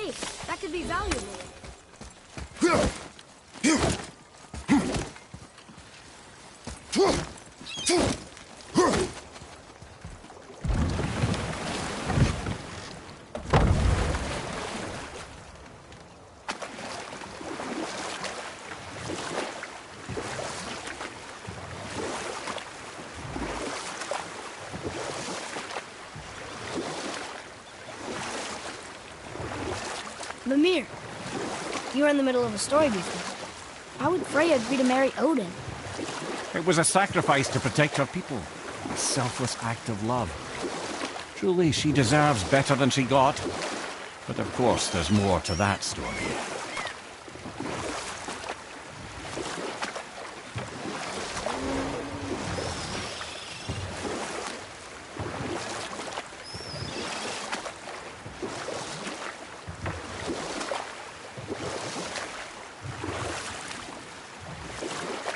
Hey, that could be valuable. Mimir, you were in the middle of a story before. Why would Freya agree to marry Odin? It was a sacrifice to protect her people. A selfless act of love. Truly, she deserves better than she got. But of course, there's more to that story.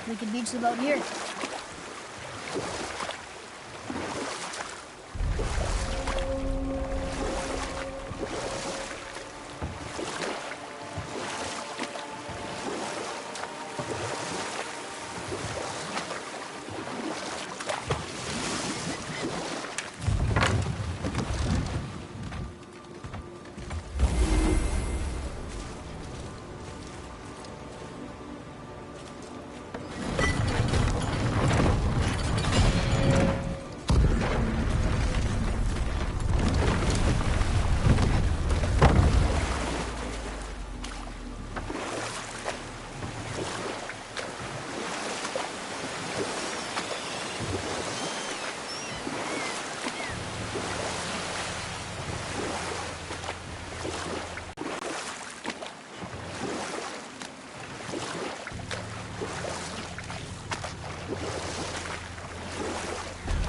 We could beach the boat here.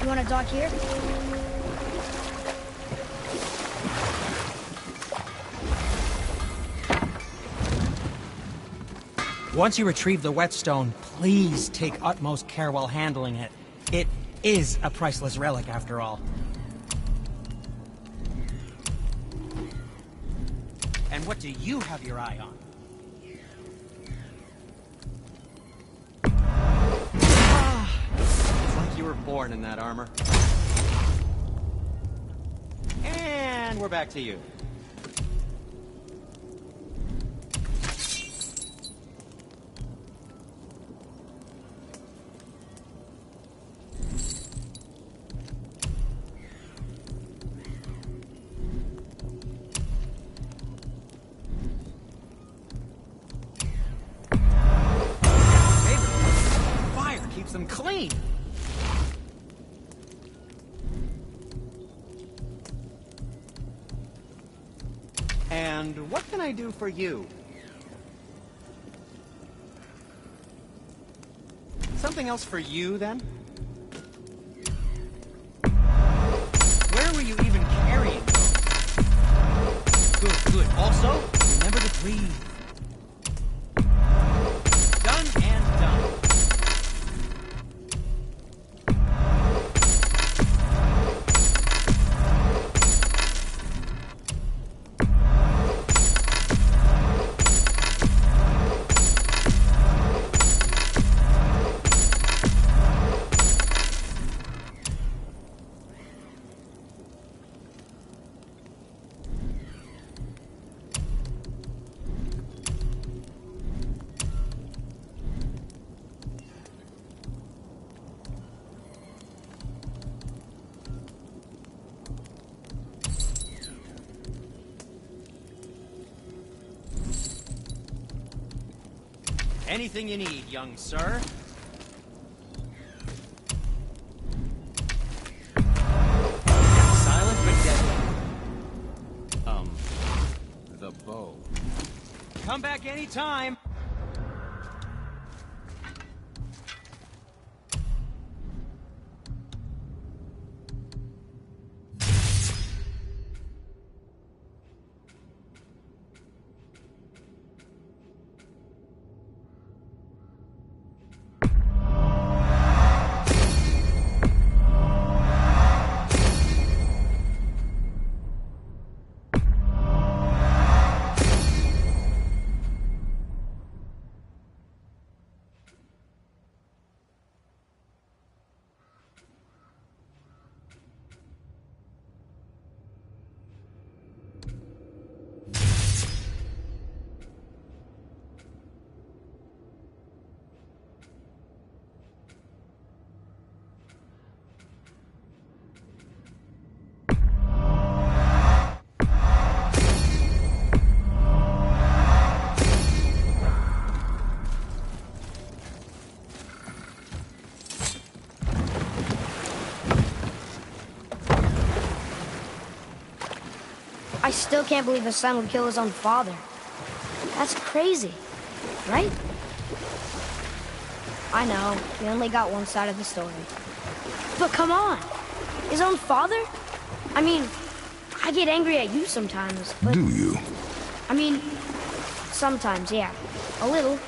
You want to dock here? Once you retrieve the whetstone, please take utmost care while handling it. It is a priceless relic, after all. And what do you have your eye on? It's like you were born in that armor. And we're back to you. Them clean. And what can I do for you? Something else for you, then? Where were you even carrying those? Good, good. Also, remember to breathe. Done and done. Anything you need, young sir. Silent but deadly. The bow. Come back anytime. still can't believe a son would kill his own father. That's crazy, right? I know, we only got one side of the story. But come on, his own father? I mean, I get angry at you sometimes, but... Do you? I mean, sometimes, yeah. A little.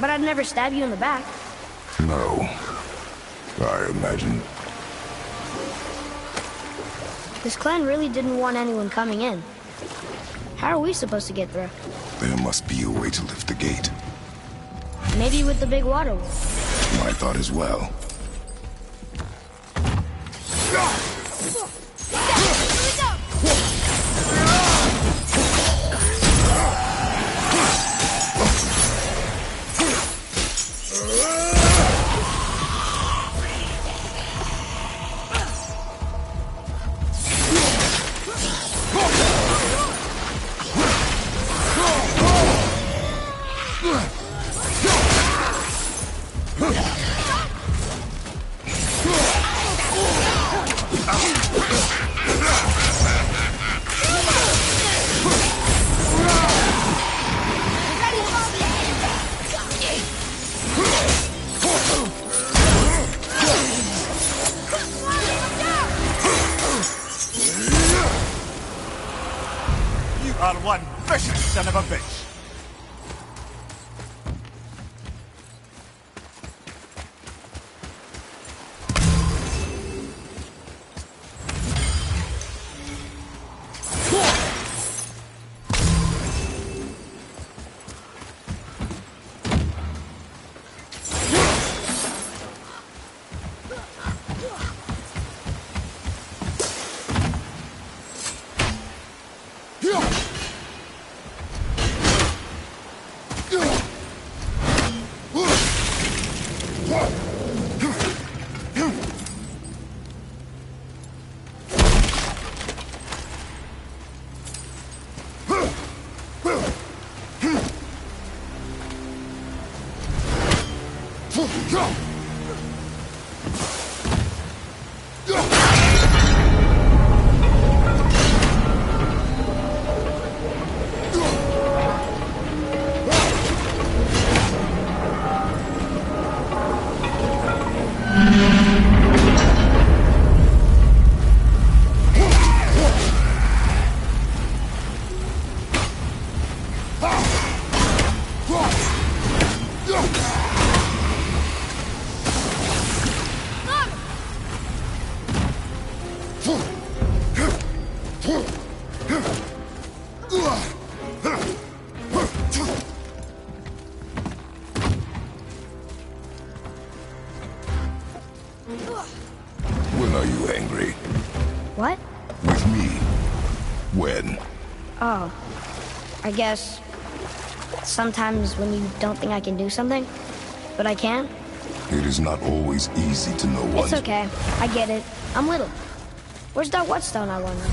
But I'd never stab you in the back. No. I imagine. This clan really didn't want anyone coming in. How are we supposed to get through? There must be a way to lift the gate. Maybe with the big water wheel. My thought as well. Are one vicious son of a bitch. When are you angry? What? With me. When? Oh. I guess... sometimes when you don't think I can do something, but I can. It is not always easy to know what. It's okay. I get it. I'm little. Where's that whetstone, I wonder?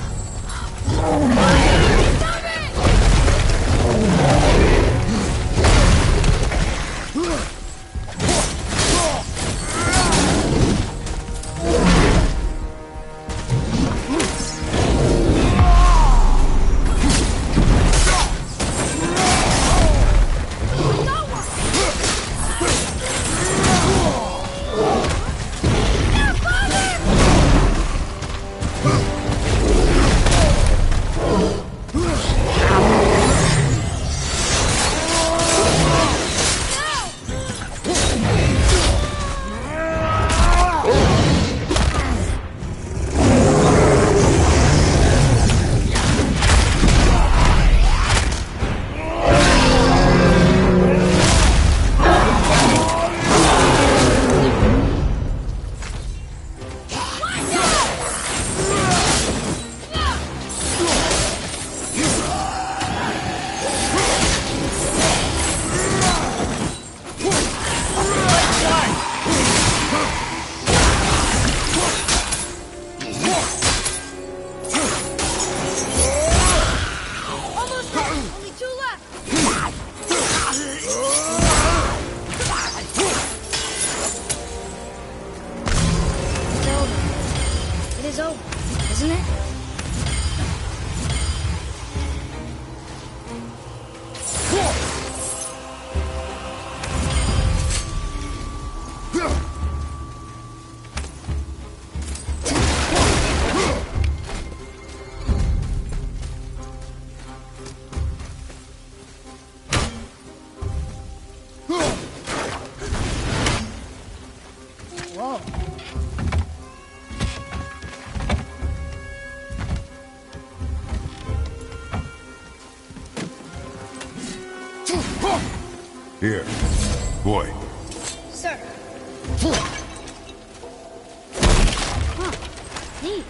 Here. Boy. Sir. Huh. Neat.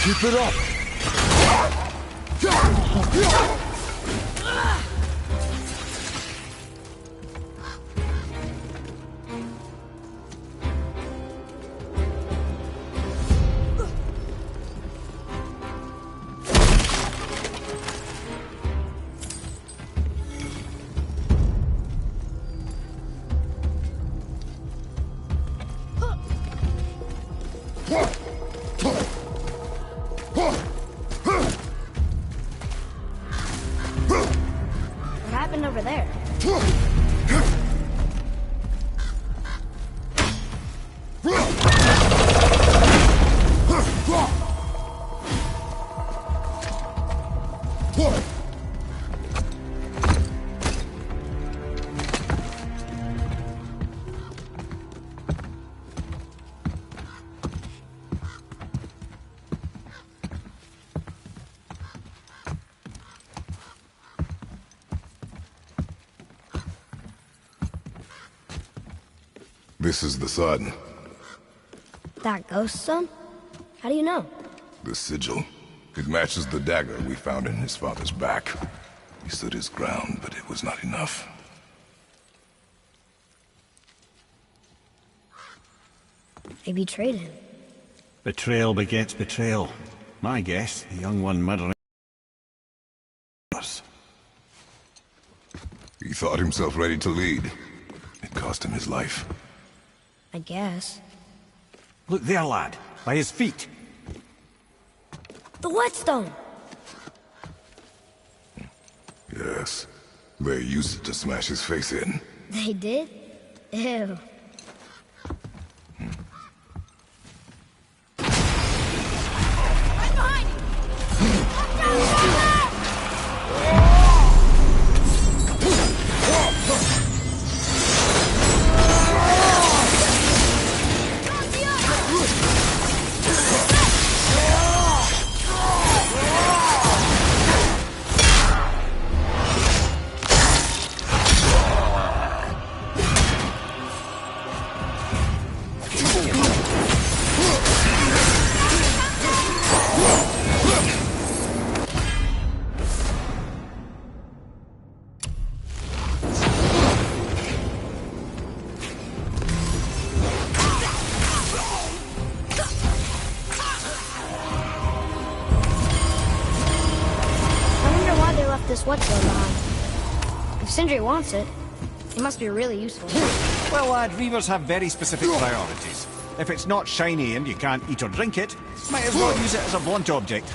Keep it up! What happened over there? This is the sun. That ghost son? How do you know? The sigil. It matches the dagger we found in his father's back. He stood his ground, but it was not enough. They betrayed him. Betrayal begets betrayal. My guess, the young one murdering us. He thought himself ready to lead. It cost him his life. I guess. Look there, lad. By his feet. The whetstone! Yes. They used it to smash his face in. They did? Ew. This whetstone behind. If Sindri wants it, it must be really useful. Well, lad, reavers have very specific priorities. If it's not shiny and you can't eat or drink it, might as well use it as a blunt object.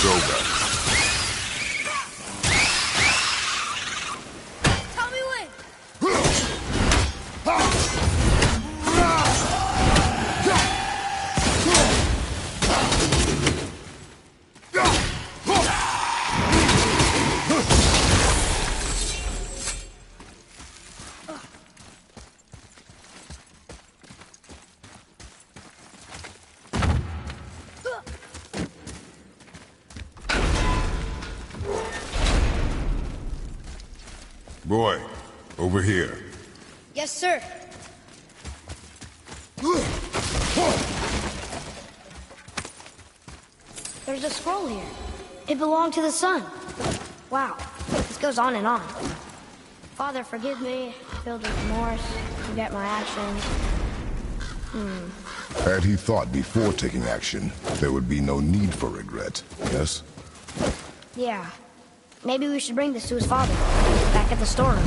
is over. Tell me when! Boy, over here. Yes, sir. There's a scroll here. It belonged to the sun. Wow, this goes on and on. Father, forgive me, filled with remorse, forget my actions. Had he thought before taking action, there would be no need for regret, yes? Yeah. Maybe we should bring this to his father, back at the storeroom.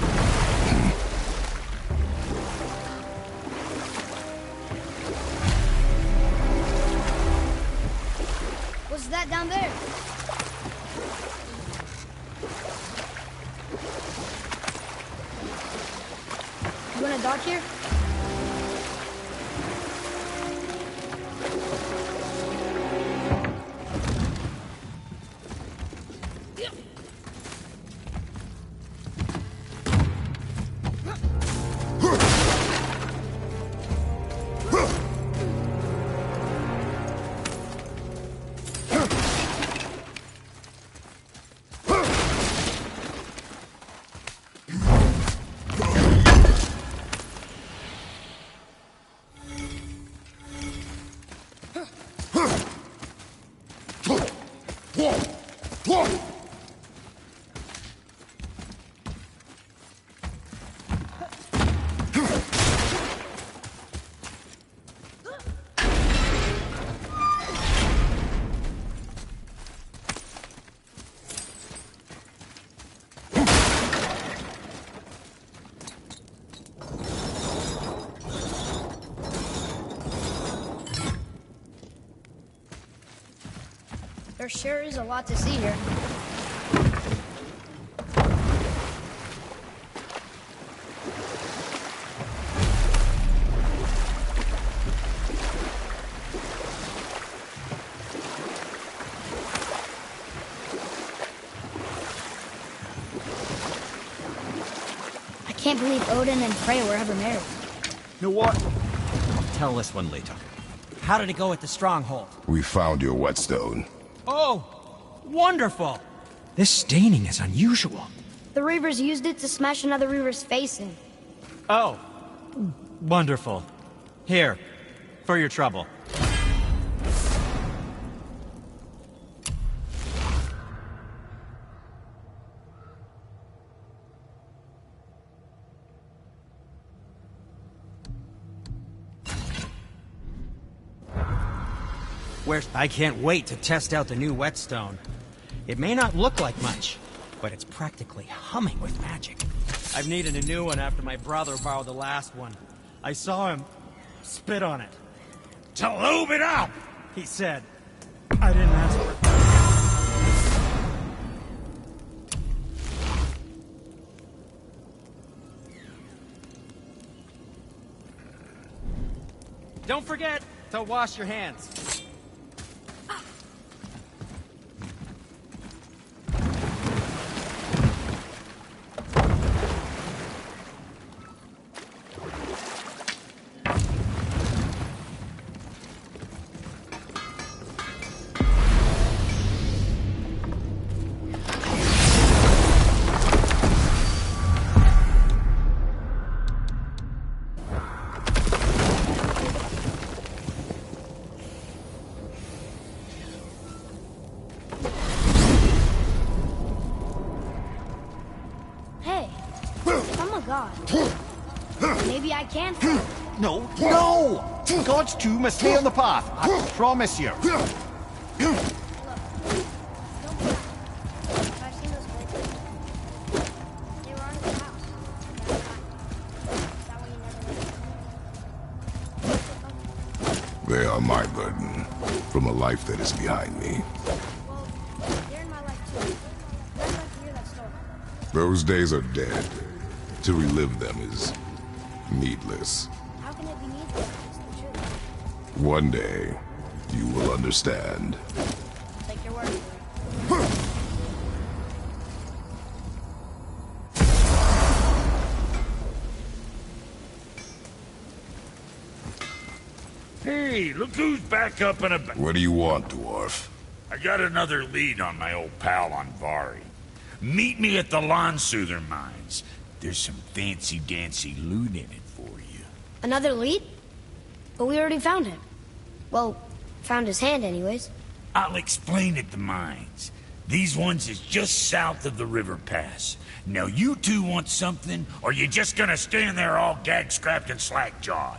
What's that down there? You wanna dock here? There sure is a lot to see here. I can't believe Odin and Freya were ever married. You know what? I'll tell this one later. How did it go at the stronghold? We found your whetstone. Oh, wonderful! This staining is unusual. The Reavers used it to smash another Reaver's face in. Oh, wonderful. Here, for your trouble. I can't wait to test out the new whetstone. It may not look like much, but it's practically humming with magic. I've needed a new one after my brother borrowed the last one. I saw him spit on it. "To lube it up," he said. I didn't ask for it. Don't forget to wash your hands. Maybe I can fly. No, no! God's two must stay on the path. I promise you. Look, don't cry. I've seen those places. They were under the house. Is that why you never left? They are my burden, from a life that is behind me. Well, Those days are dead. To relive them is needless. How can it be needless? It's the truth. One day, you will understand. I'll take your word for it. Hey, look who's back up and about. What do you want, dwarf? I got another lead on my old pal on Vari. Meet me at the Lawn Soother Mines. There's some fancy-dancy loot in it for you. Another lead? But we already found him. Well, found his hand anyways. I'll explain at the mines. These ones is just south of the river pass. Now you two want something, or you just gonna stand there all gag-scrapped and slack-jawed?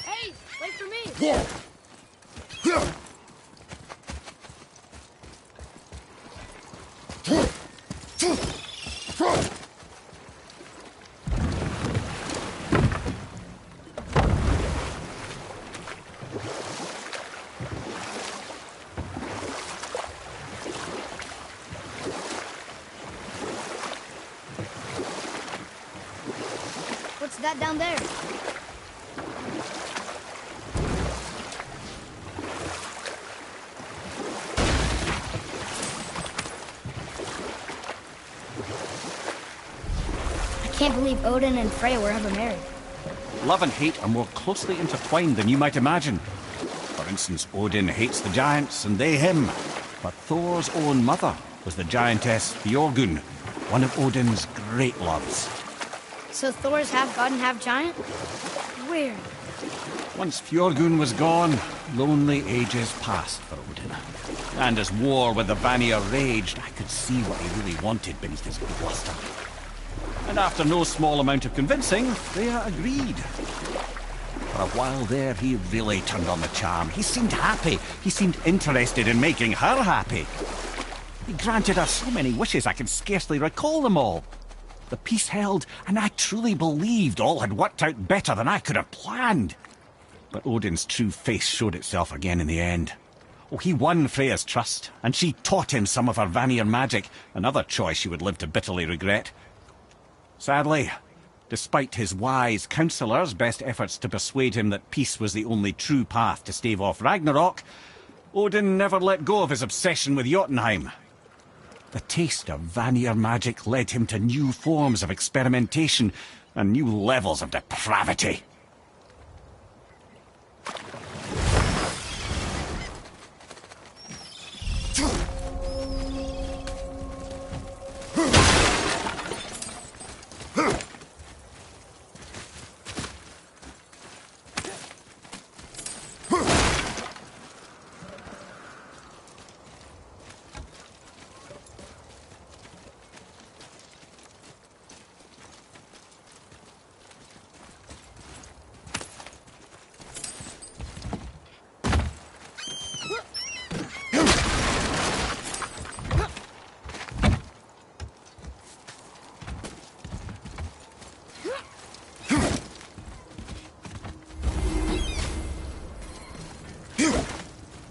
Hey, wait for me! What's that down there? I can't believe Odin and Freya were ever married. Love and hate are more closely intertwined than you might imagine. For instance, Odin hates the giants and they him. But Thor's own mother was the giantess Björgun, one of Odin's great loves. So Thor's half god and half giant? Weird. Once Fjorgun was gone, lonely ages passed for Odin. And as war with the Vanir raged, I could see what he really wanted beneath his bluster. And after no small amount of convincing, Freya agreed. For a while there, he really turned on the charm. He seemed happy. He seemed interested in making her happy. He granted her so many wishes I can scarcely recall them all. The peace held, and I truly believed all had worked out better than I could have planned. But Odin's true face showed itself again in the end. Oh, he won Freya's trust, and she taught him some of her Vanir magic, another choice she would live to bitterly regret. Sadly, despite his wise counselors' best efforts to persuade him that peace was the only true path to stave off Ragnarok, Odin never let go of his obsession with Jotunheim. The taste of Vanir magic led him to new forms of experimentation and new levels of depravity.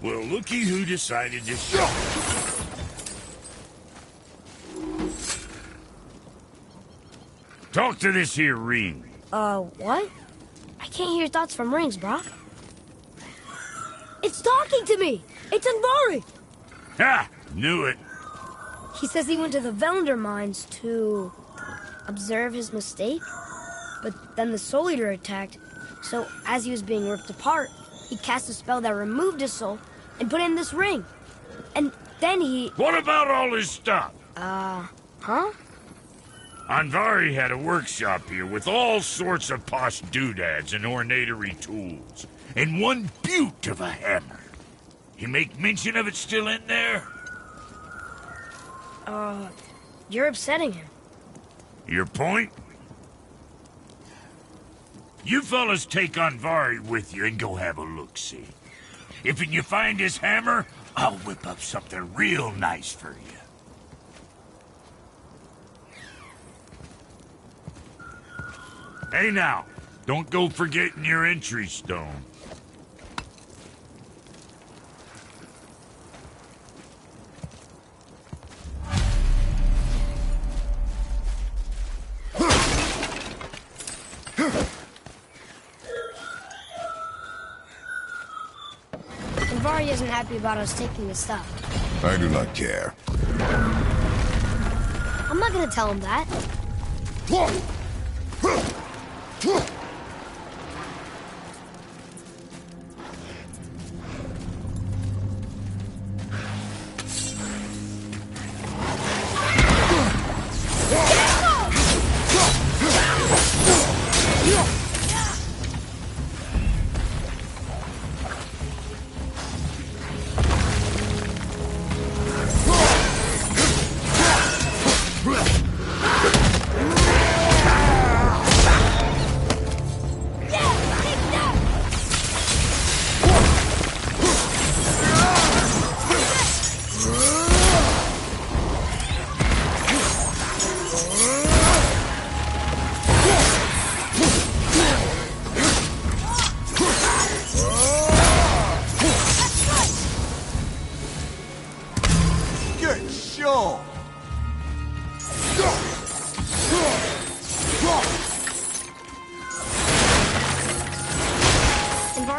Well, looky who decided to show. Talk to this here ring. What? I can't hear thoughts from rings, brah. It's talking to me! It's Andvari! Ha! Knew it. He says he went to the Velnder mines to observe his mistake, but then the Soul Eater attacked, so as he was being ripped apart, he cast a spell that removed his soul and put in this ring. And then he... What about all his stuff? Huh? Andvari had a workshop here with all sorts of posh doodads and ornatery tools, and one beaut of a hammer. You make mention of it still in there? You're upsetting him. Your point? You fellas take Andvari with you and go have a look-see. If you find his hammer, I'll whip up something real nice for you. Hey now, don't go forgetting your entry stone. Vari isn't happy about us taking his stuff. I do not care. I'm not gonna tell him that.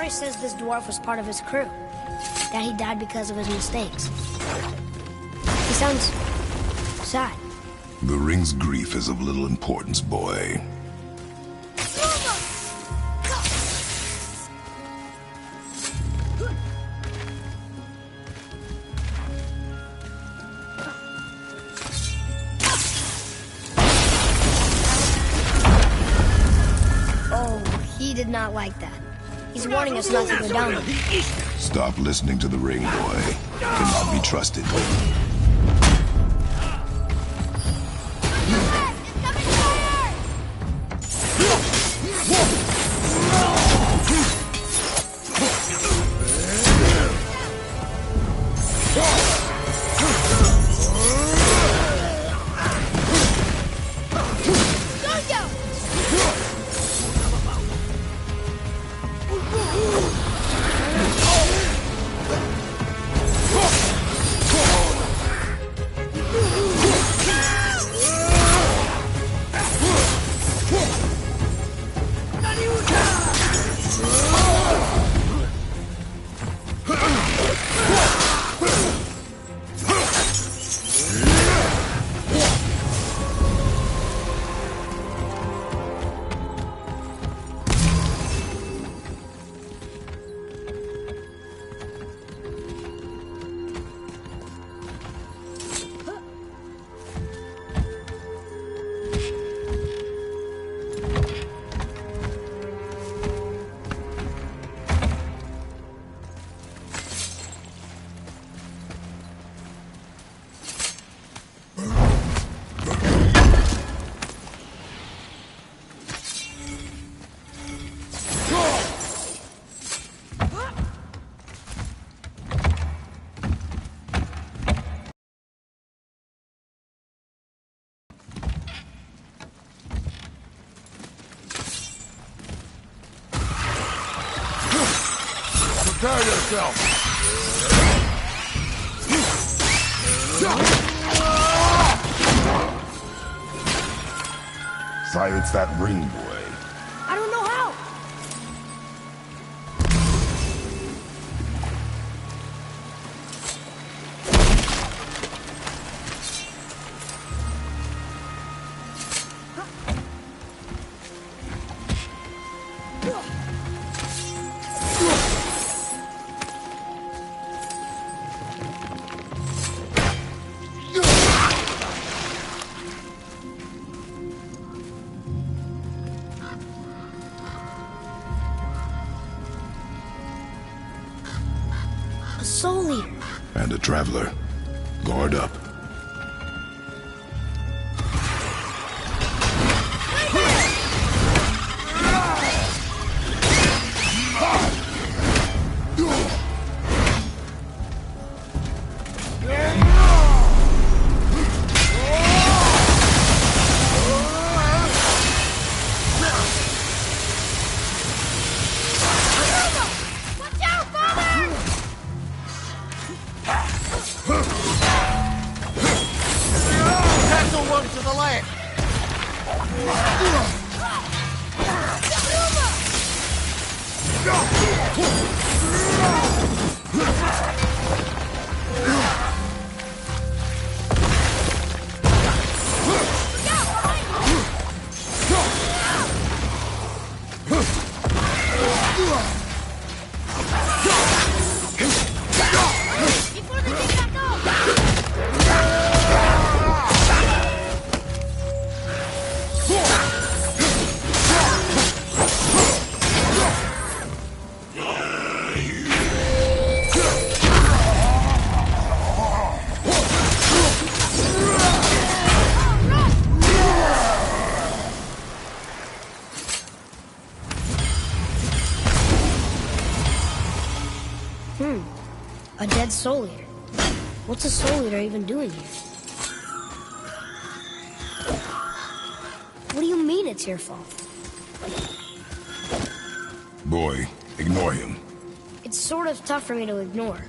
Says this dwarf was part of his crew, that he died because of his mistakes. He sounds sad. The ring's grief is of little importance, boy. Oh, he did not like that. He's warning us not to go down there. Stop listening to the ring, boy. Cannot be trusted. Prepare yourself! Silence that ring, boy. I don't know how. A soul eater. And a traveler. Guard up. A dead soul eater. What's a soul eater even doing here? What do you mean it's your fault? Boy, ignore him. It's sort of tough for me to ignore.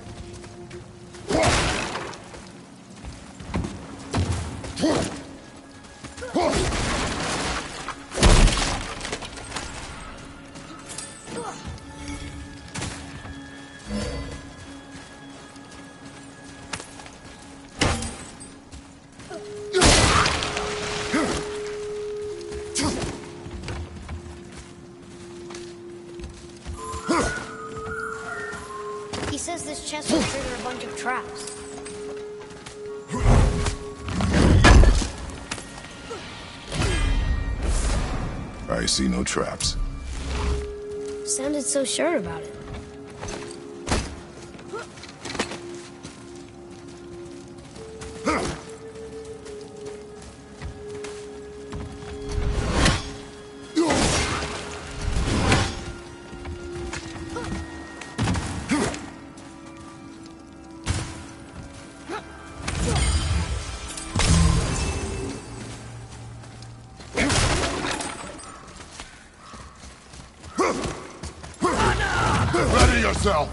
He says this chest will trigger a bunch of traps. I see no traps. Sounded so sure about it. Ready yourself!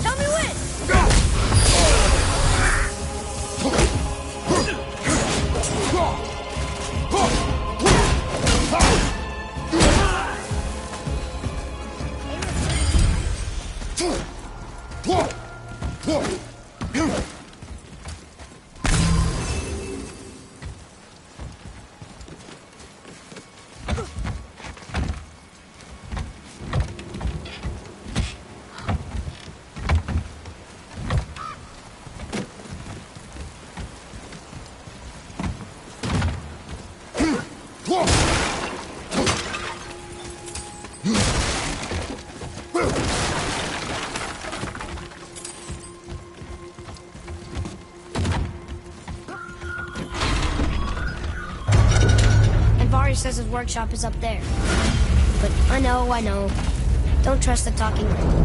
Tell me when! Says his workshop is up there. But I know. Don't trust the talking ring.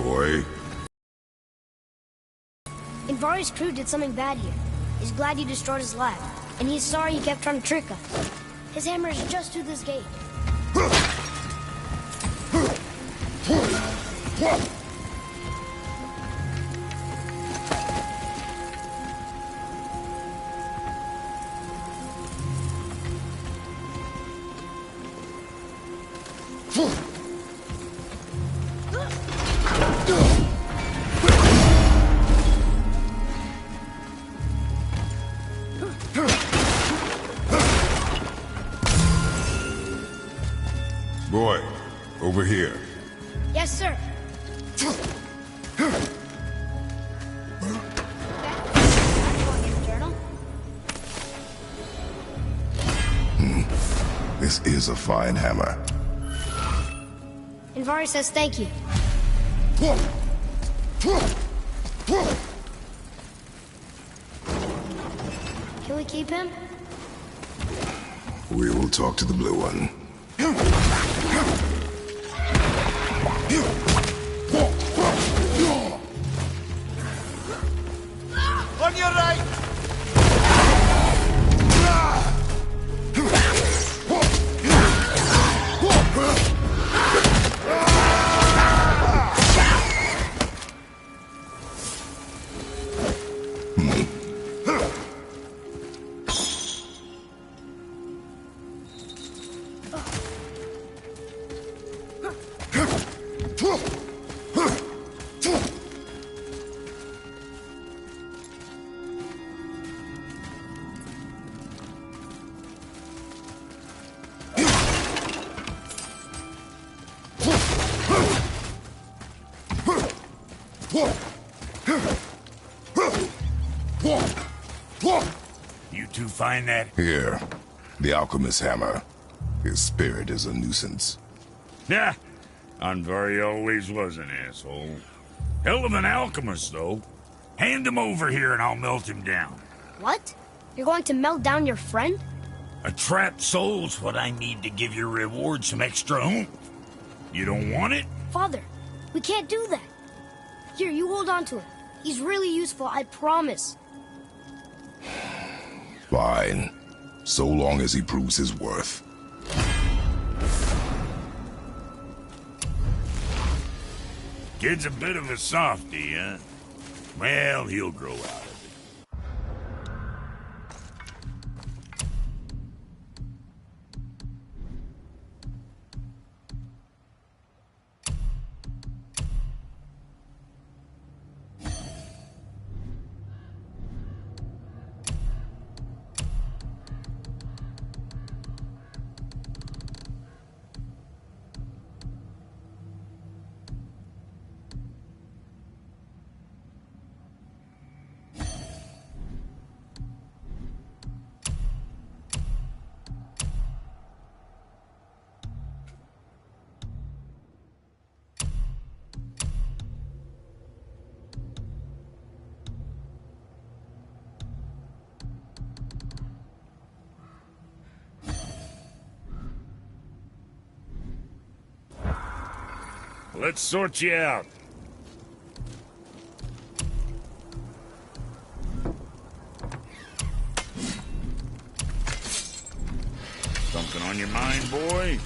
boy. Invari's crew did something bad here. He's glad you destroyed his lab, and he's sorry you kept trying to trick us. His hammer is just through this gate. Boy, over here. Yes, sir. Journal? This is a fine hammer. Invari says thank you. Can we keep him? We will talk to the blue one. On your right! You two find that? Here, the alchemist's hammer. His spirit is a nuisance. Yeah, Anvari always was an asshole. Hell of an alchemist, though. Hand him over here and I'll melt him down. What? You're going to melt down your friend? A trapped soul's what I need to give your reward some extra oomph. You don't want it? Father, we can't do that. Here, you hold on to him. He's really useful, I promise. Fine. So long as he proves his worth. Kid's a bit of a softie, huh? Well, he'll grow out of it. Let's sort you out. Something on your mind, boy?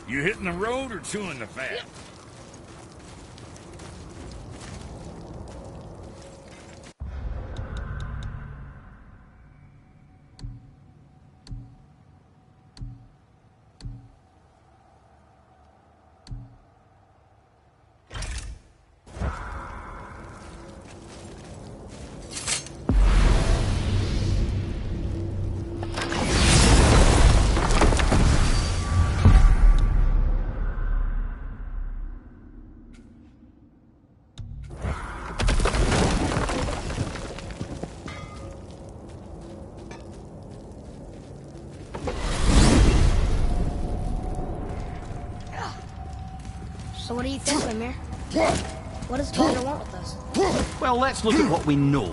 You hitting the road or chewing the fat? So what do you think, Mimir? What does Baldur want with us? Well, let's look at what we know.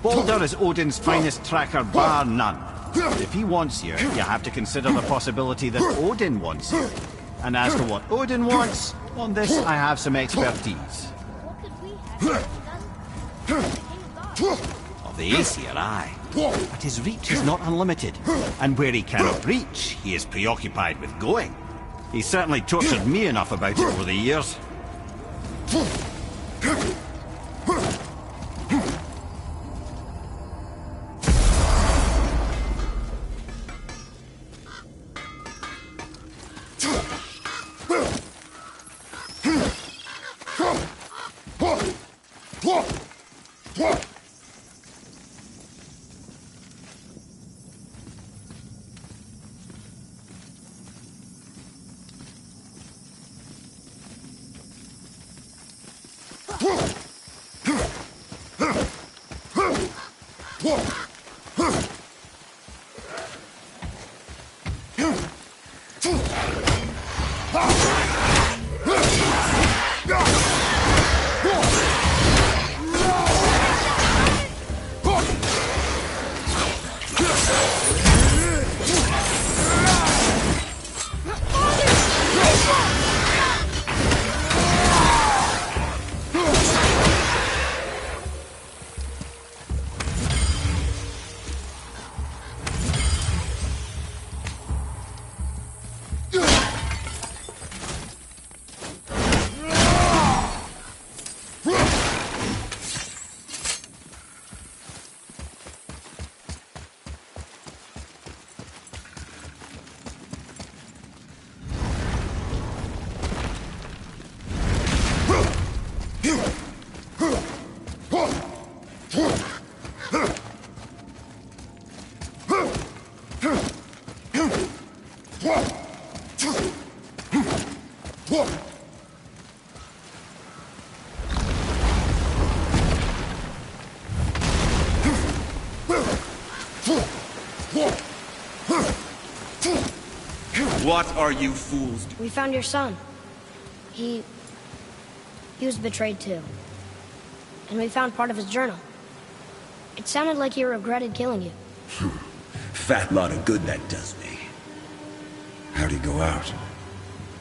Baldur is Odin's finest tracker, bar none. If he wants you, you have to consider the possibility that Odin wants you. And as to what Odin wants, on this I have some expertise. What could we have if he doesn't? The king of gods. Of the Aesir, aye. But his reach is not unlimited. And where he cannot reach, he is preoccupied with going. He's certainly tortured me enough about it over the years. What are you fools doing? We found your son. He was betrayed too. And we found part of his journal. It sounded like he regretted killing you. Fat lot of good that does me. How'd he go out?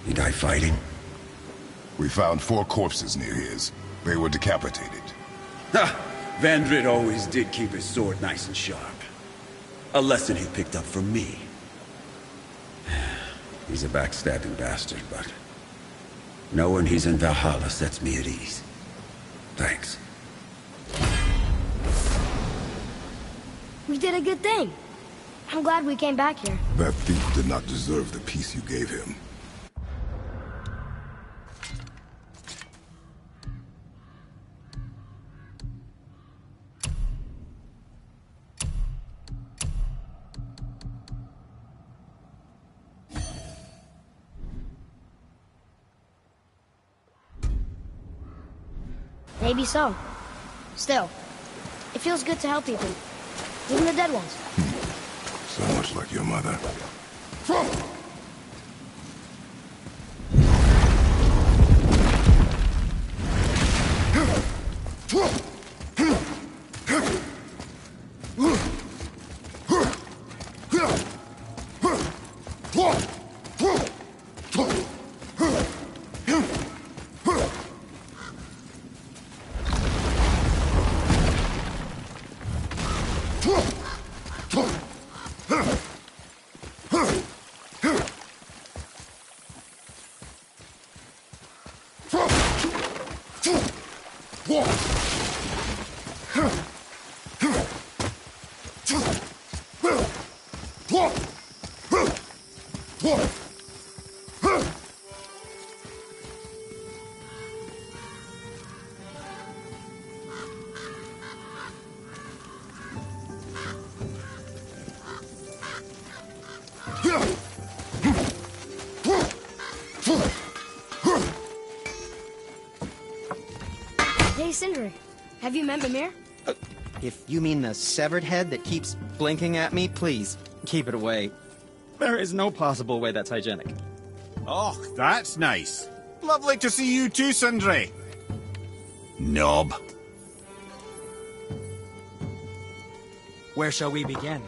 He die fighting? We found 4 corpses near his. They were decapitated. Ha! Vandrid always did keep his sword nice and sharp. A lesson he picked up from me. He's a backstabbing bastard, but knowing he's in Valhalla sets me at ease. Thanks. We did a good thing. I'm glad we came back here. That thief did not deserve the peace you gave him. Maybe so. Still, it feels good to help people. Even the dead ones. So much like your mother. Hey, Sindri. Have you met Mimir? If you mean the severed head that keeps blinking at me, please, keep it away. There is no possible way that's hygienic. Oh, that's nice. Lovely to see you too, Sindri. Knob. Where shall we begin?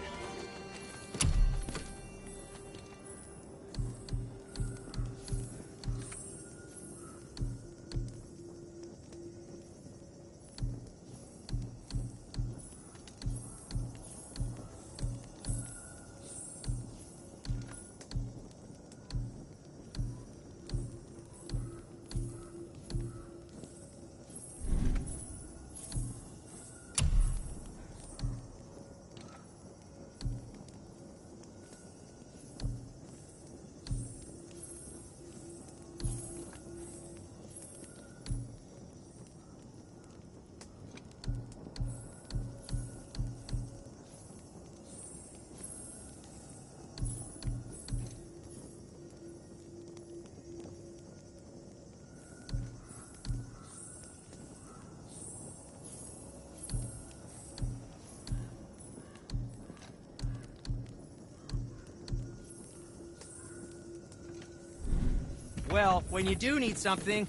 Well, when you do need something...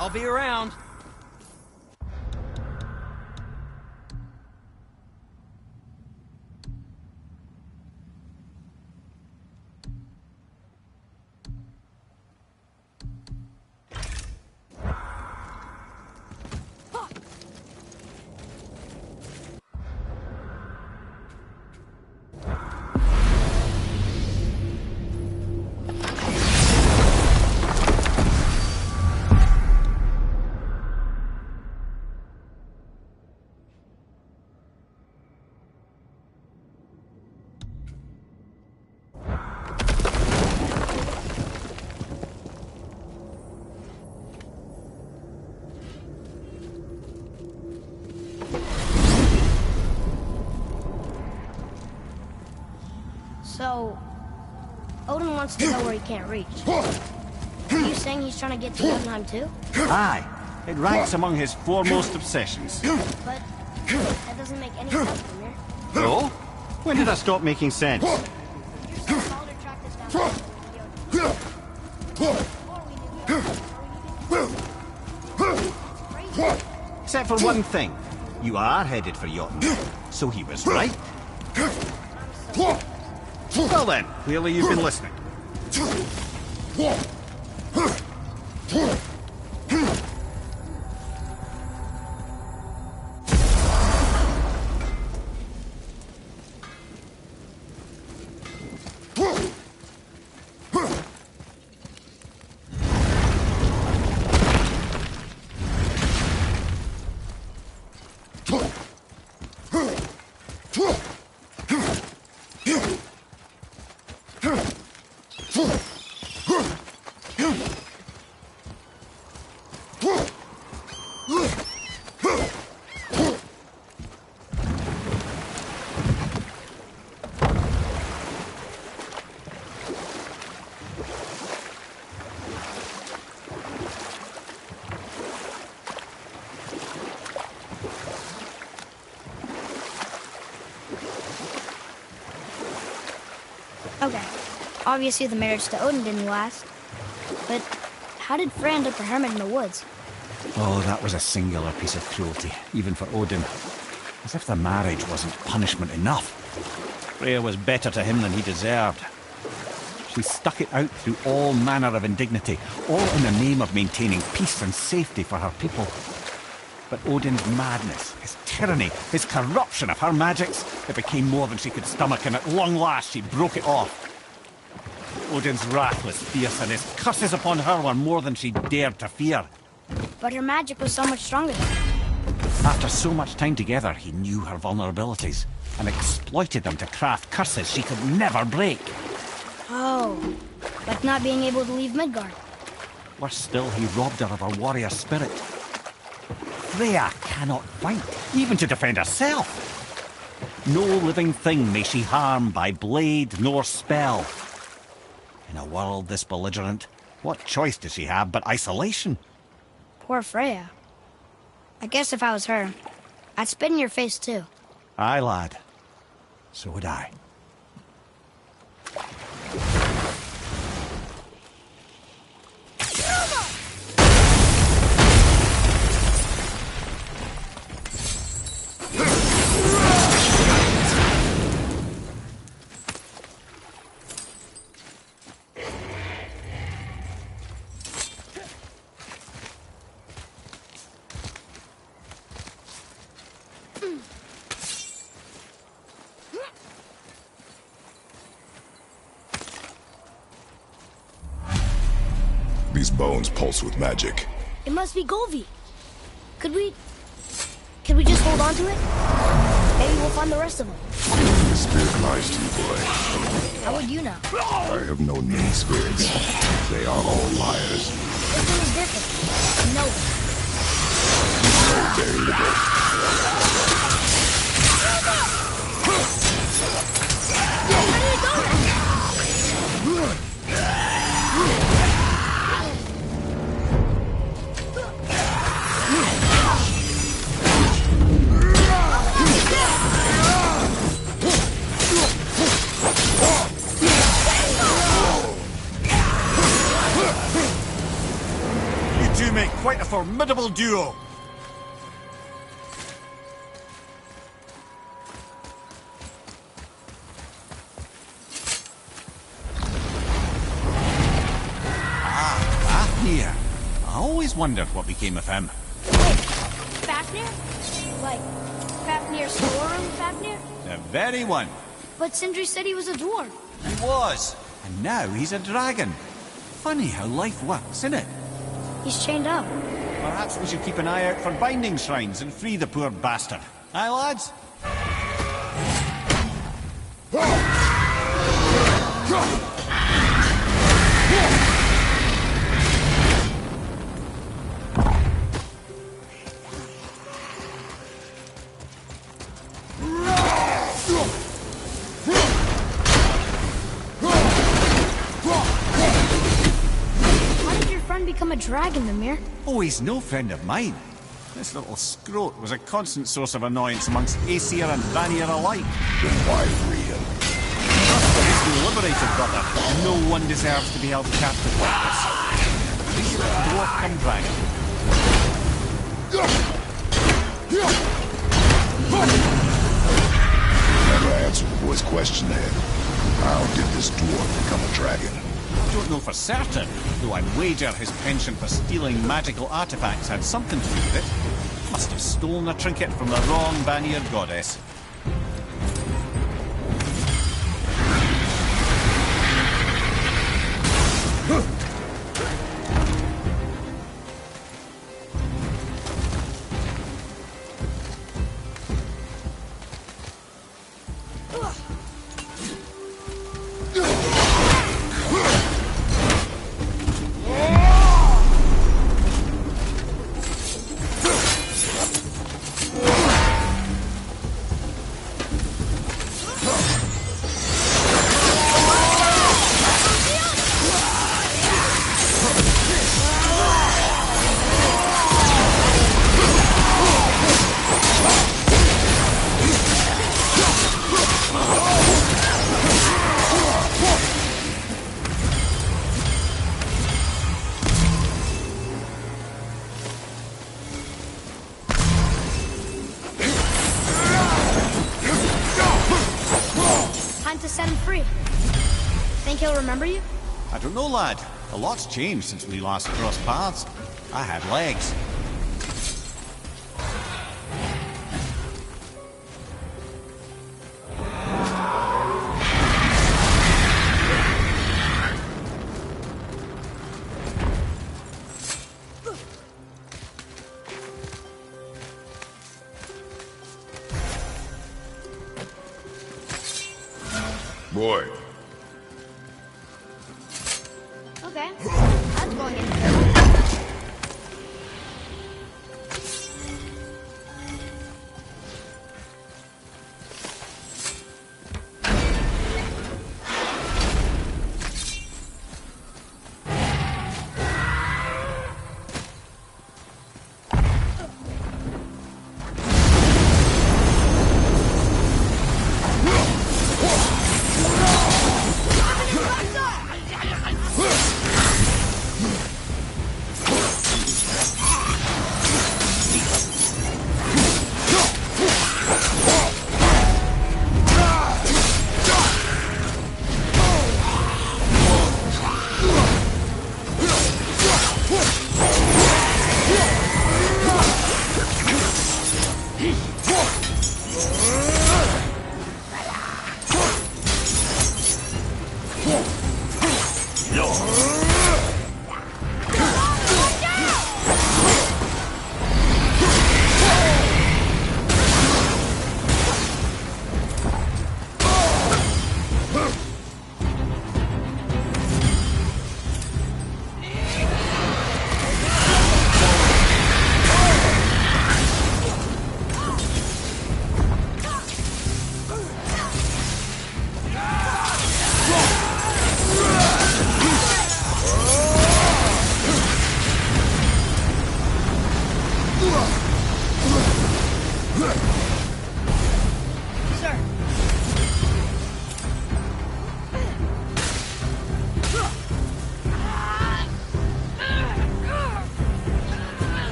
I'll be around. So, Odin wants to go where he can't reach. Are you saying he's trying to get to Jotunheim too? Aye, it ranks among his foremost obsessions. But that doesn't make any sense from here. Oh? When did I stop making sense? You're saying Baldur tracked us down before we knew Jotunheim. It's crazy. Except for one thing. You are headed for Jotunheim, so he was right. Well then, clearly you've been listening. Okay, obviously the marriage to Odin didn't last. But how did Frey end up a hermit in the woods? Oh, that was a singular piece of cruelty, even for Odin. As if the marriage wasn't punishment enough. Freya was better to him than he deserved. She stuck it out through all manner of indignity, all in the name of maintaining peace and safety for her people. But Odin's madness, his tyranny, his corruption of her magics, it became more than she could stomach, and at long last she broke it off. Odin's wrath was fierce, and his curses upon her were more than she dared to fear. But her magic was so much stronger than him. After so much time together, he knew her vulnerabilities, and exploited them to craft curses she could never break. Oh, like not being able to leave Midgard. Worse still, he robbed her of her warrior spirit. Freya cannot fight, even to defend herself. No living thing may she harm by blade nor spell. In a world this belligerent, what choice does she have but isolation? Poor Freya. I guess if I was her, I'd spit in your face too. Aye, lad. So would I. These bones pulse with magic. It must be Golvi. Could we just hold on to it? Maybe we'll find the rest of them. The spirit lies to you, boy. How would you know? I have known many spirits. They are all liars. This one is different. No. Very little. Where did it go now? You two make quite a formidable duo. Fafnir. I always wondered what became of him. Wait, Fafnir? Like, Fafnir's storeroom Fafnir? The very one. But Sindri said he was a dwarf. He was. And now he's a dragon. Funny how life works, isn't it? He's chained up. Perhaps we should keep an eye out for binding shrines and free the poor bastard. Aye, lads? Become a dragon, Mimir. Oh, he's no friend of mine. This little scrote was a constant source of annoyance amongst Aesir and Vanir alike. Then why free him? He's been liberated, brother. No one deserves to be held captive like this. Please let dwarf come dragon. Never answered the boy's question there. How did this dwarf become a dragon? I don't know for certain, though I'd wager his penchant for stealing magical artifacts had something to do with it. Must have stolen a trinket from the wrong Vanir goddess. Remember you? I don't know, lad. A lot's changed since we last crossed paths. I had legs. Boy. Okay. I'm going in.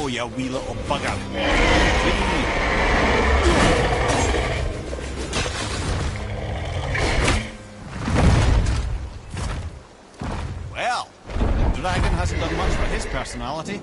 go, you wee little bugger. Well, the dragon hasn't done much for his personality.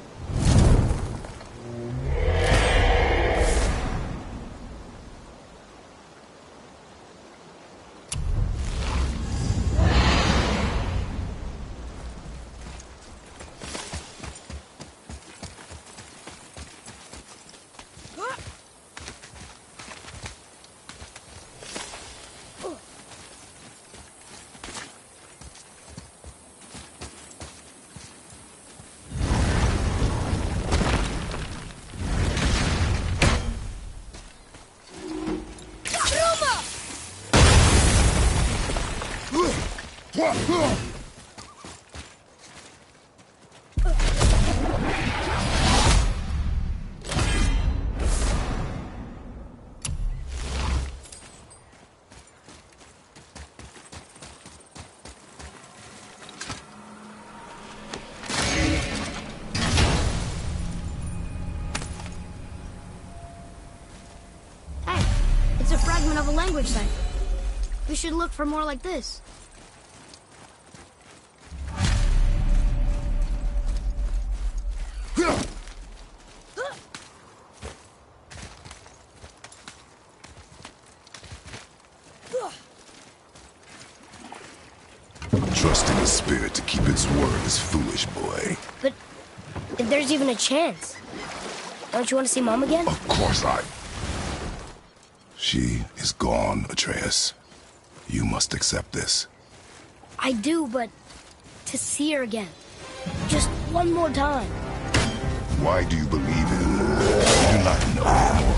It's a fragment of a language cipher. We should look for more like this. Trusting a spirit to keep its word is foolish, boy. But if there's even a chance, don't you want to see Mom again? Of course I... She is gone, Tareas. You must accept this. I do, but to see her again. Just one more time. Why do you believe it? You do not know anymore.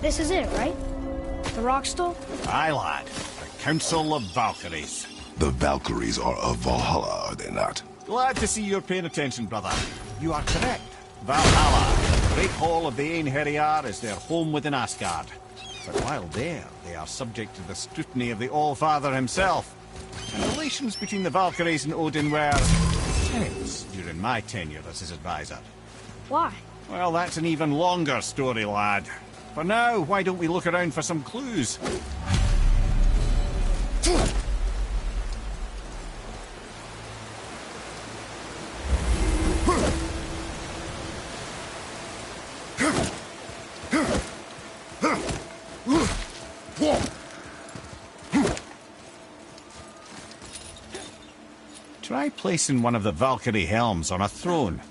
This is it, right? The rock stone? Aye, lad. The Council of Valkyries. The Valkyries are of Valhalla, are they not? Glad to see you're paying attention, brother. You are correct. Valhalla, the great hall of the Einherjar, is their home within Asgard. But while there, they are subject to the scrutiny of the All-Father himself. And relations between the Valkyries and Odin were tense during my tenure as his advisor. Why? Well, that's an even longer story, lad. For now, why don't we look around for some clues? Try placing one of the Valkyrie helms on a throne.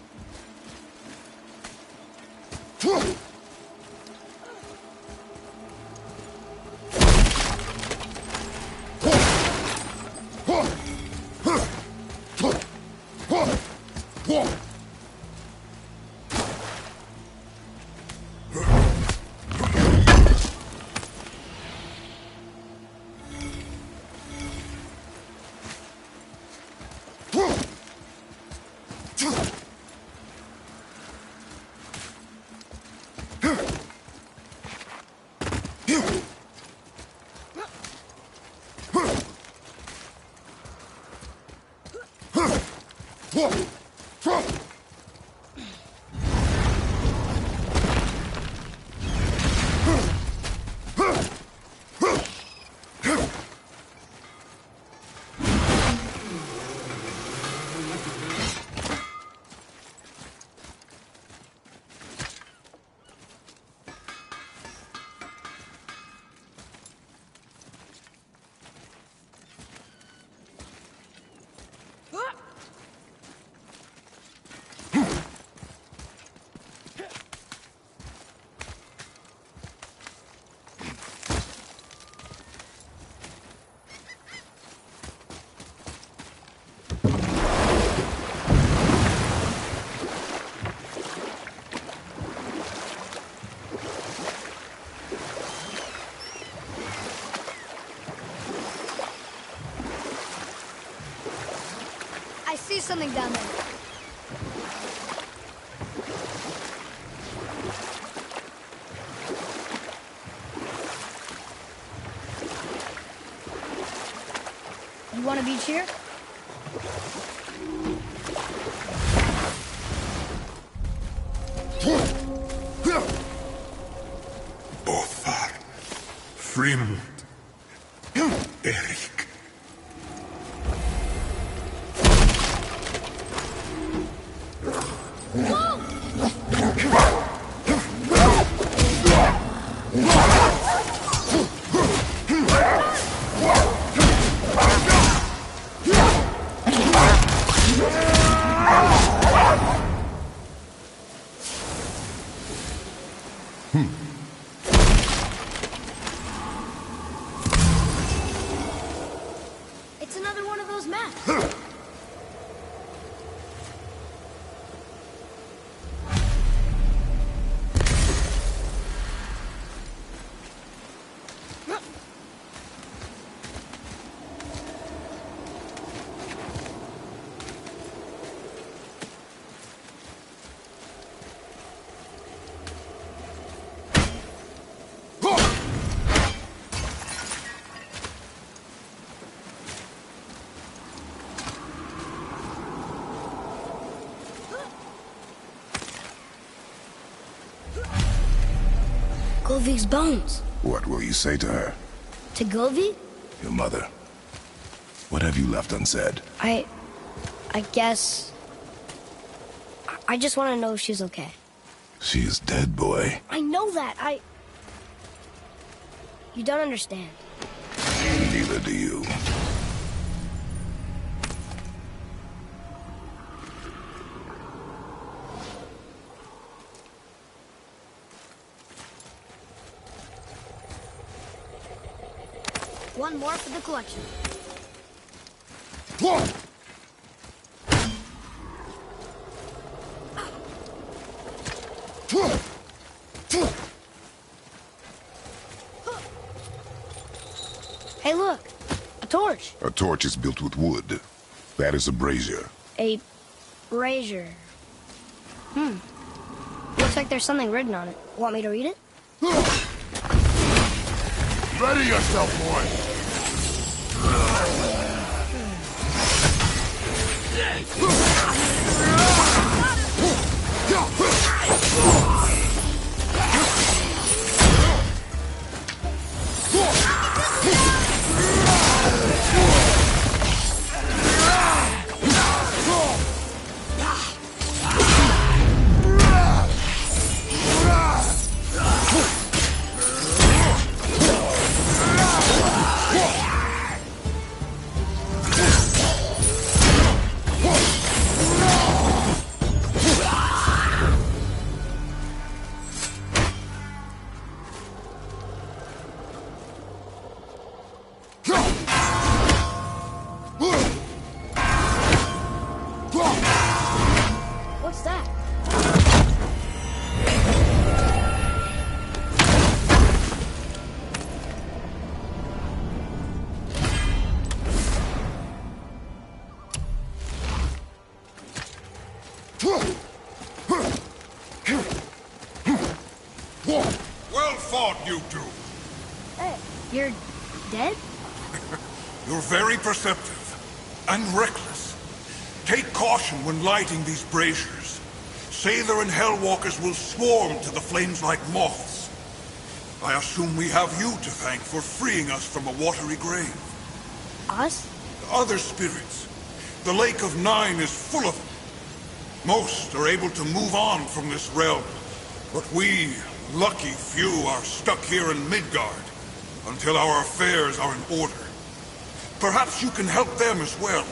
I see something down there. You want to be here? Bothar, Frimd, Erik. It's another one of those maps. Golvik's bones. What will you say to her? To Golvik? Your mother. What have you left unsaid? I guess... I just want to know if she's okay. She is dead, boy. I know that. You don't understand. Neither do you. One more for the collection. Hey, look! A torch. A torch is built with wood. That is a brazier. A brazier. Looks like there's something written on it. Want me to read it? Ready yourself, boy! What's that? Well fought, you two. Hey, you're dead? You're very perceptive and reckless. Take caution when lighting these braziers. Sailor and Hellwalkers will swarm to the flames like moths. I assume we have you to thank for freeing us from a watery grave. Us? Other spirits. The Lake of Nine is full of them. Most are able to move on from this realm, but we, lucky few, are stuck here in Midgard until our affairs are in order. Perhaps you can help them as well.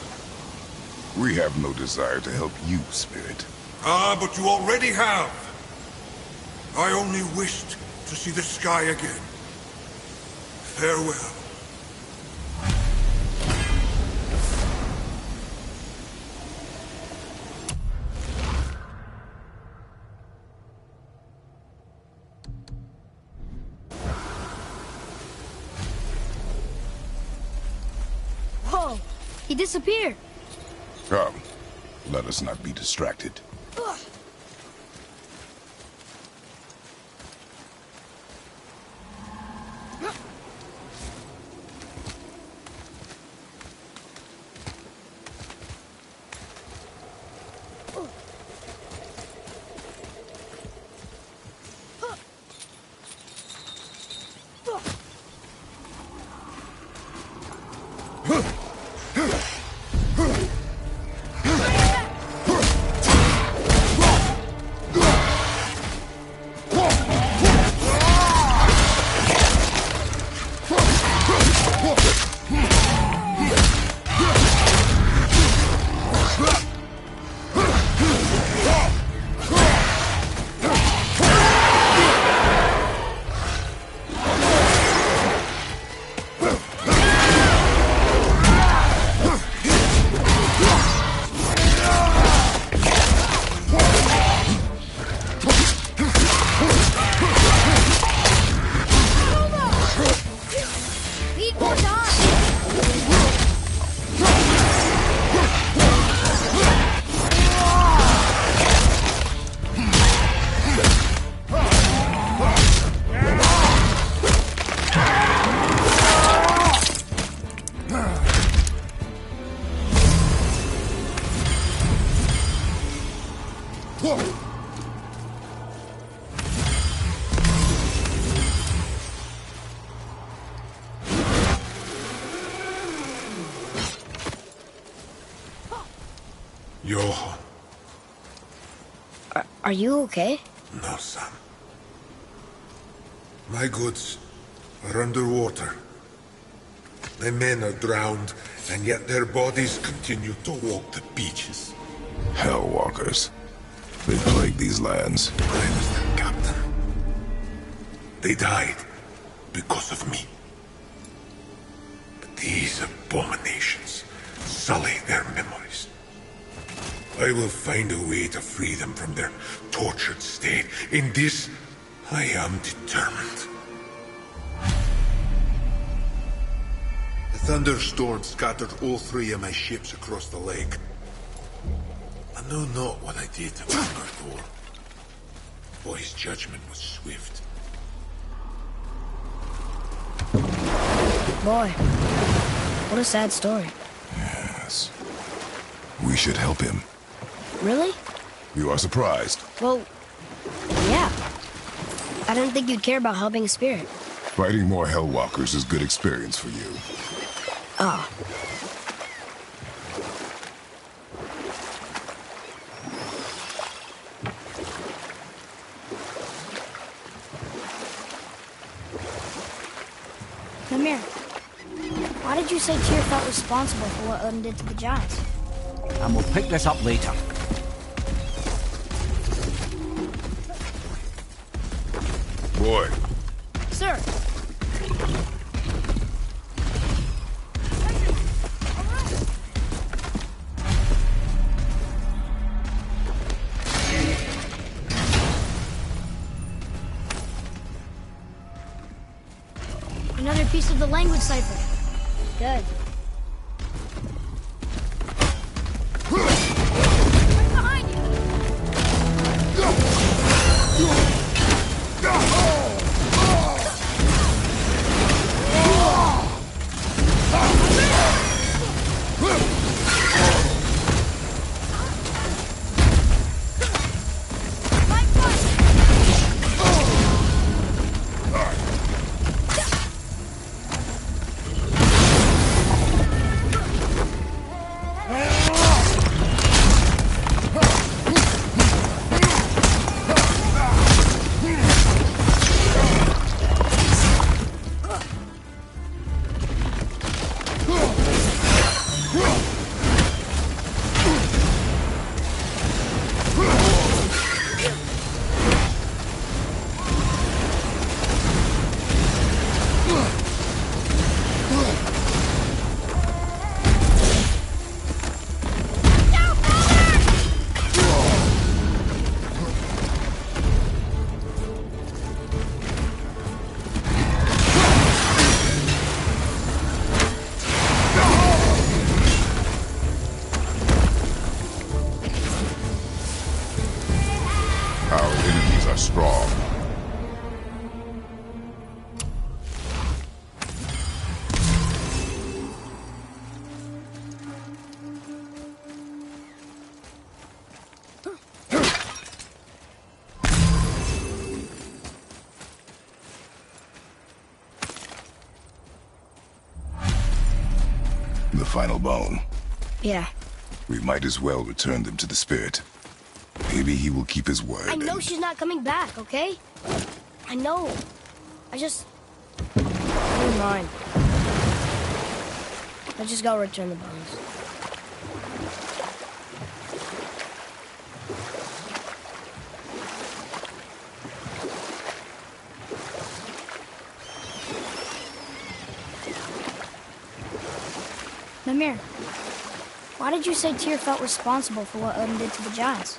We have no desire to help you, Spirit. Ah, but you already have. I only wished to see the sky again. Farewell. Whoa, he disappeared. Come, let us not be distracted. Ugh. Johan. Are you okay? No, son. My goods are underwater. My men are drowned, and yet their bodies continue to walk the beaches. Hellwalkers. They plague these lands. I was their captain. They died because of me. But these abominations sully their memories. I will find a way to free them from their tortured state. In this, I am determined. The thunderstorm scattered all 3 of my ships across the lake. I know not what I did to Thor, for his judgment was swift. Boy, what a sad story. Yes. We should help him. Really? You are surprised. Well, yeah. I didn't think you'd care about helping a spirit. Fighting more Hellwalkers is good experience for you. Ah. Mimir, why did you say Tyr felt responsible for what Odin did to the giants? And we'll pick this up later. Boy, Sir! Another piece of the language cipher. Good. Right behind you! our enemies are strong. The final bone. Yeah. We might as well return them to the spirit. Maybe he will keep his word. I know and- she's not coming back, okay? I know. I just... Never mind. Let's just go return the bones. Mimir, why did you say Tyr felt responsible for what Odin did to the giants?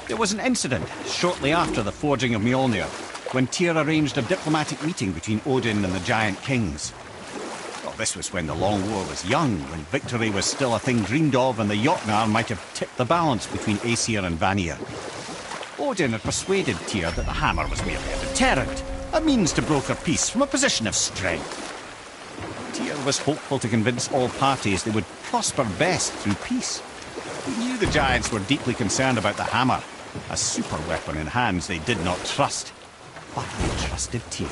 There was an incident shortly after the forging of Mjolnir, when Tyr arranged a diplomatic meeting between Odin and the giant kings. Well, this was when the Long War was young, when victory was still a thing dreamed of, and the Jotnar might have tipped the balance between Aesir and Vanir. Odin had persuaded Tyr that the hammer was merely a deterrent, a means to broker peace from a position of strength. Tyr was hopeful to convince all parties they would prosper best through peace. He knew the giants were deeply concerned about the hammer, a super weapon in hands they did not trust. But they trusted Tyr.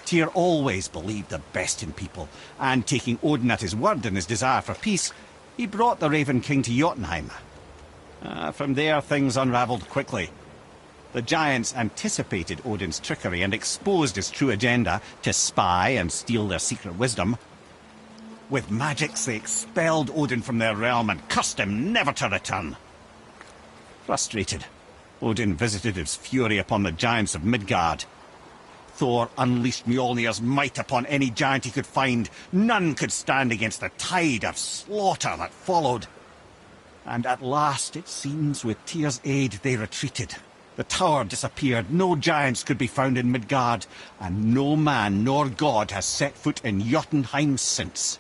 Tyr always believed the best in people, and taking Odin at his word in his desire for peace, he brought the Raven King to Jotunheim. From there, things unravelled quickly. The giants anticipated Odin's trickery and exposed his true agenda to spy and steal their secret wisdom. With magics, they expelled Odin from their realm and cursed him never to return. Frustrated, Odin visited his fury upon the giants of Midgard. Thor unleashed Mjolnir's might upon any giant he could find. None could stand against the tide of slaughter that followed. And at last, it seems, with Tyr's aid, they retreated. The tower disappeared, no giants could be found in Midgard, and no man nor god has set foot in Jotunheim since.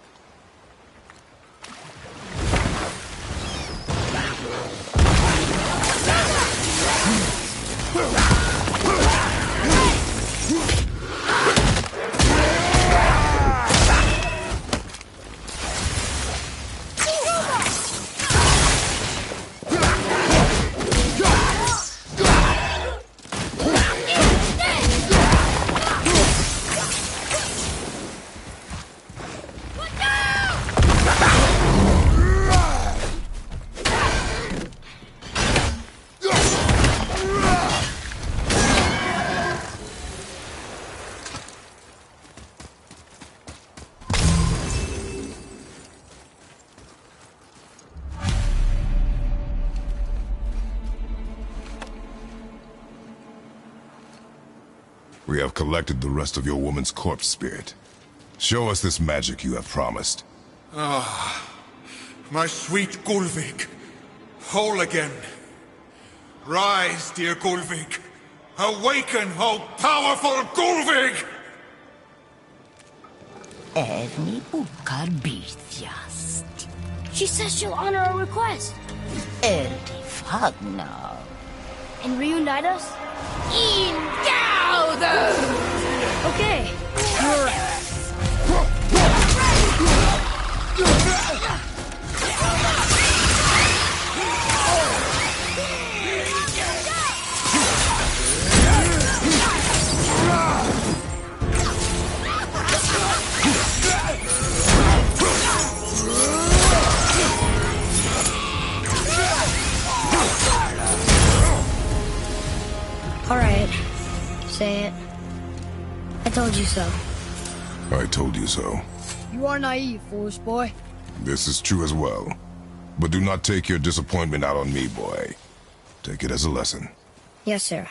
We have collected the rest of your woman's corpse spirit. Show us this magic you have promised. Ah, my sweet Gulvik. Whole again. Rise, dear Gulvik. Awaken, O powerful Gulvik! Erni bukar bitjast. She says she'll honor our request. Erdi fagnar. And reunite us? Ingauder! Okay. All right. Say it. I told you so. I told you so. You are naive, foolish boy. This is true as well. But do not take your disappointment out on me, boy. Take it as a lesson. Yes, sir.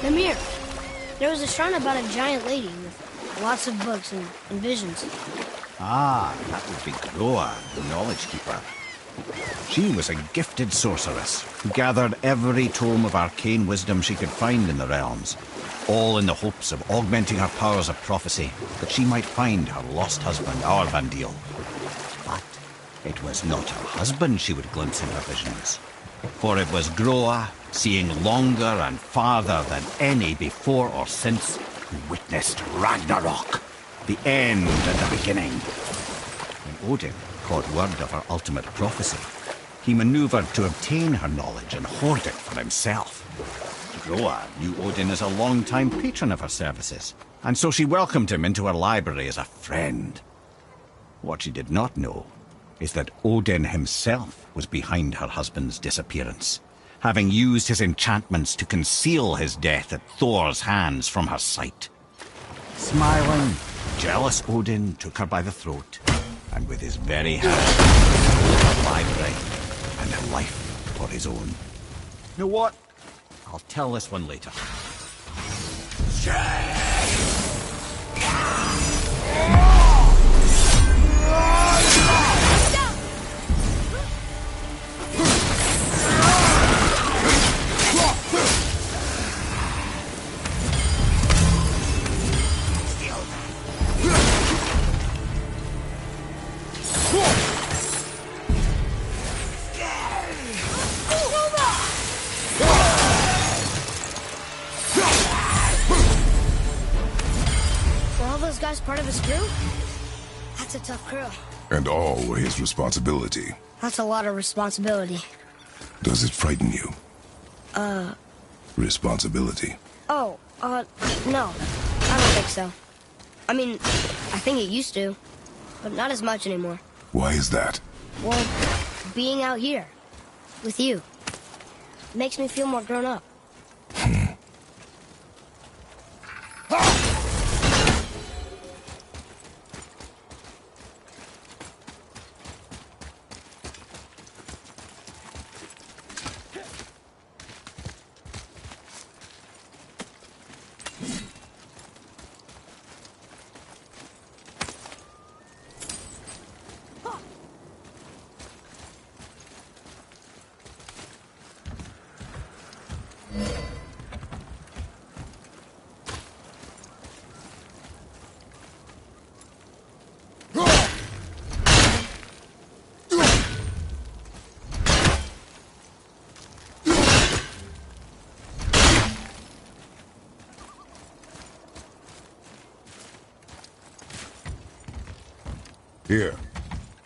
Namir, there was a shrine about a giant lady with lots of books and visions. Ah, that would be Groa, the Knowledge Keeper. She was a gifted sorceress who gathered every tome of arcane wisdom she could find in the realms, all in the hopes of augmenting her powers of prophecy, that she might find her lost husband, Arvandil. But it was not her husband she would glimpse in her visions, for it was Groa, seeing longer and farther than any before or since, who witnessed Ragnarok, the end and the beginning. When Odin caught word of her ultimate prophecy, he maneuvered to obtain her knowledge and hoard it for himself. Groa knew Odin as a long-time patron of her services, and so she welcomed him into her library as a friend. What she did not know is that Odin himself was behind her husband's disappearance, having used his enchantments to conceal his death at Thor's hands from her sight. Smiling, jealous Odin took her by the throat, and with his very hand stole her library, and her life for his own. You know what? I'll tell this one later. Guys part of his crew? That's a tough crew. And all were his responsibility. That's a lot of responsibility. Does it frighten you? Responsibility. Oh, no. I don't think so. I mean, I think it used to, but not as much anymore. Why is that? Well, being out here, with you, makes me feel more grown up. Here.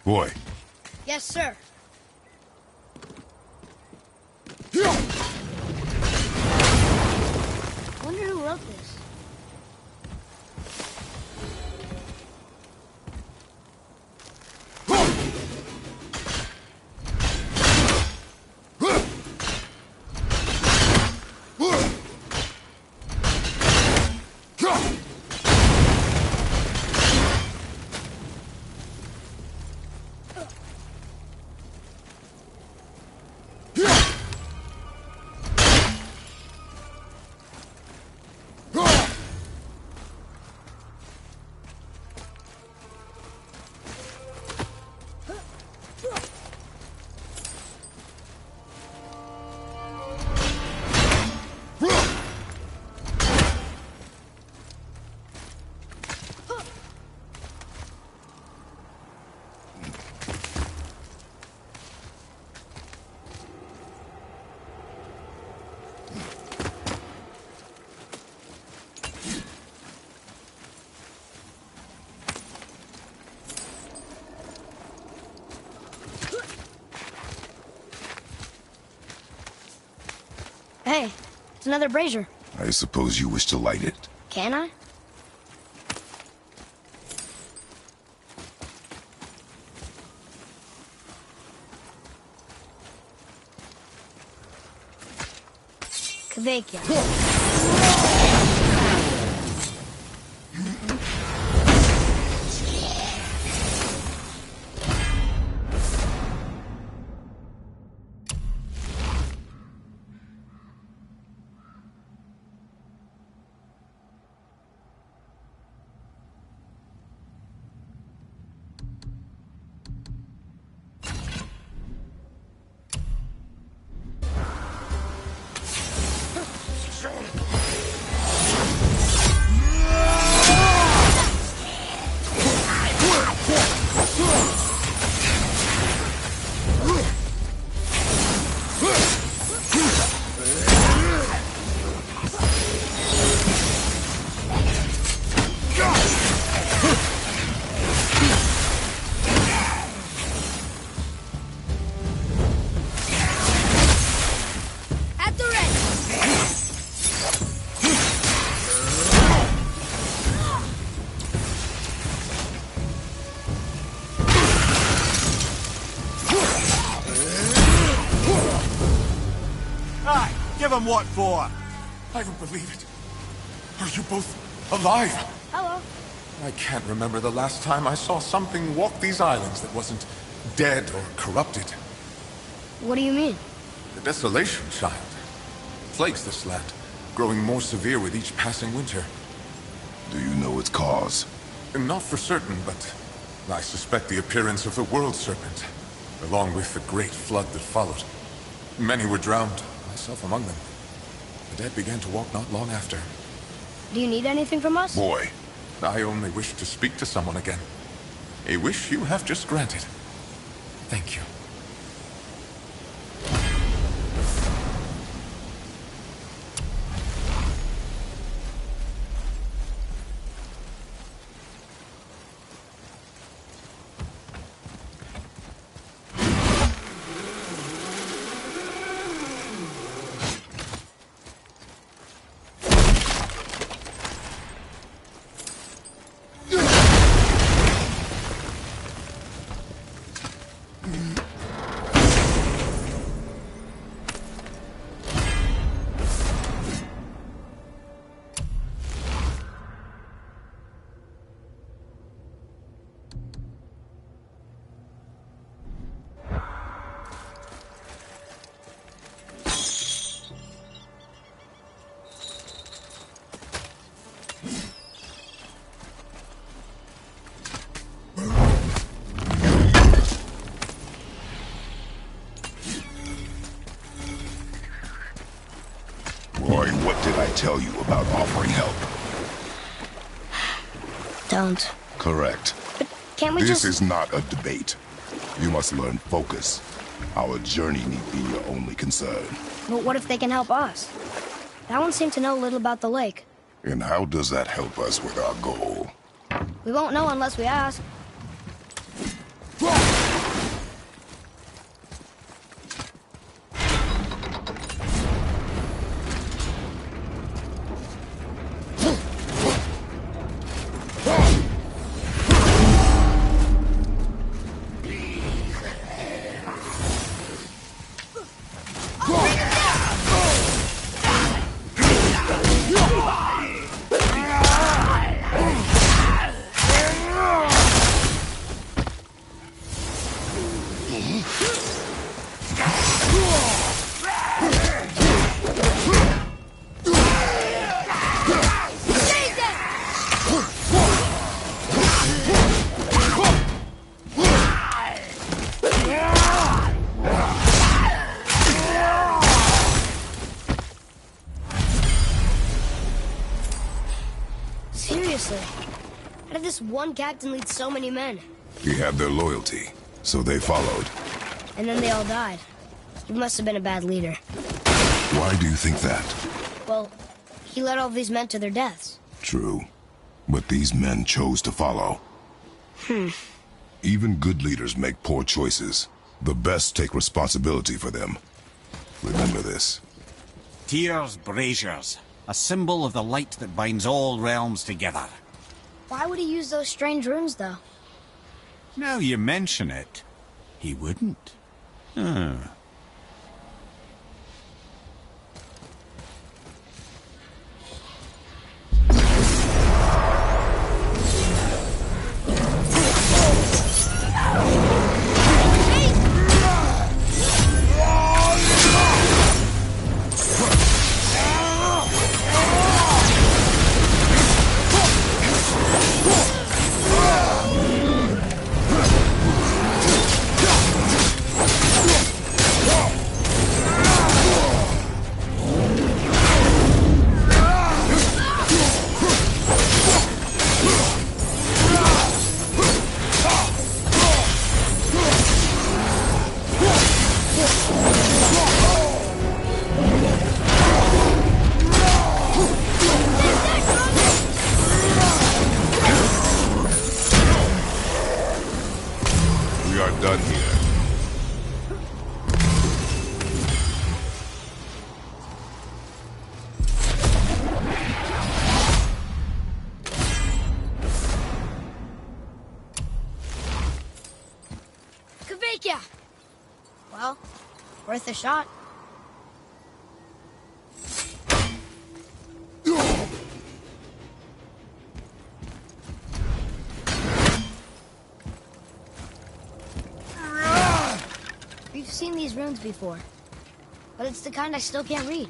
Boy. Yes, sir. Wonder who wrote this. Hey, it's another brazier. I suppose you wish to light it? Can I? Kvekia. Give him what for? I don't believe it. Are you both alive? Hello. I can't remember the last time I saw something walk these islands that wasn't dead or corrupted. What do you mean? The desolation, child. Plagues this land, growing more severe with each passing winter. Do you know its cause? Not for certain, but I suspect the appearance of the World Serpent, along with the great flood that followed. Many were drowned, myself among them. The dead began to walk not long after. Do you need anything from us? Boy, I only wish to speak to someone again. A wish you have just granted. Thank you. Boy, what did I tell you about offering help? Don't. Correct. But can't we This just... is not a debate. You must learn focus. Our journey need be your only concern. But what if they can help us? That one seemed to know little about the lake. And how does that help us with our goal? We won't know unless we ask. Seriously, how did this one captain lead so many men? He had their loyalty, so they followed. And then they all died. He must have been a bad leader. Why do you think that? Well, he led all these men to their deaths. True. But these men chose to follow. Even good leaders make poor choices. The best take responsibility for them. Remember this. Tyr's braziers, a symbol of the light that binds all realms together. Why would he use those strange runes, though? Now you mention it, he wouldn't. We are done here. Kavakia! Well, worth a shot. We've seen these runes before. but it's the kind I still can't read.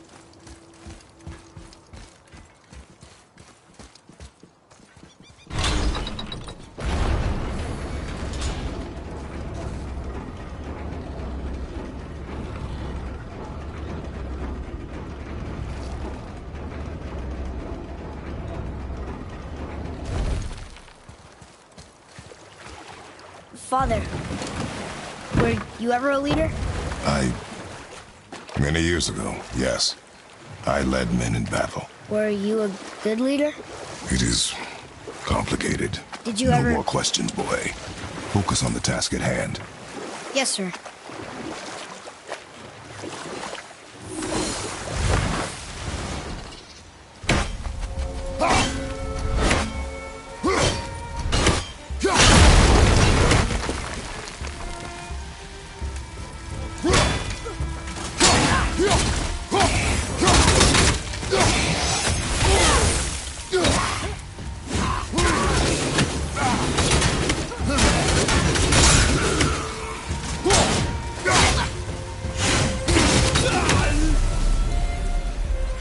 Father, were you ever a leader? Many years ago, yes. I led men in battle. Were you a good leader? It is complicated. Did you no ever... more questions, boy. Focus on the task at hand. Yes, sir.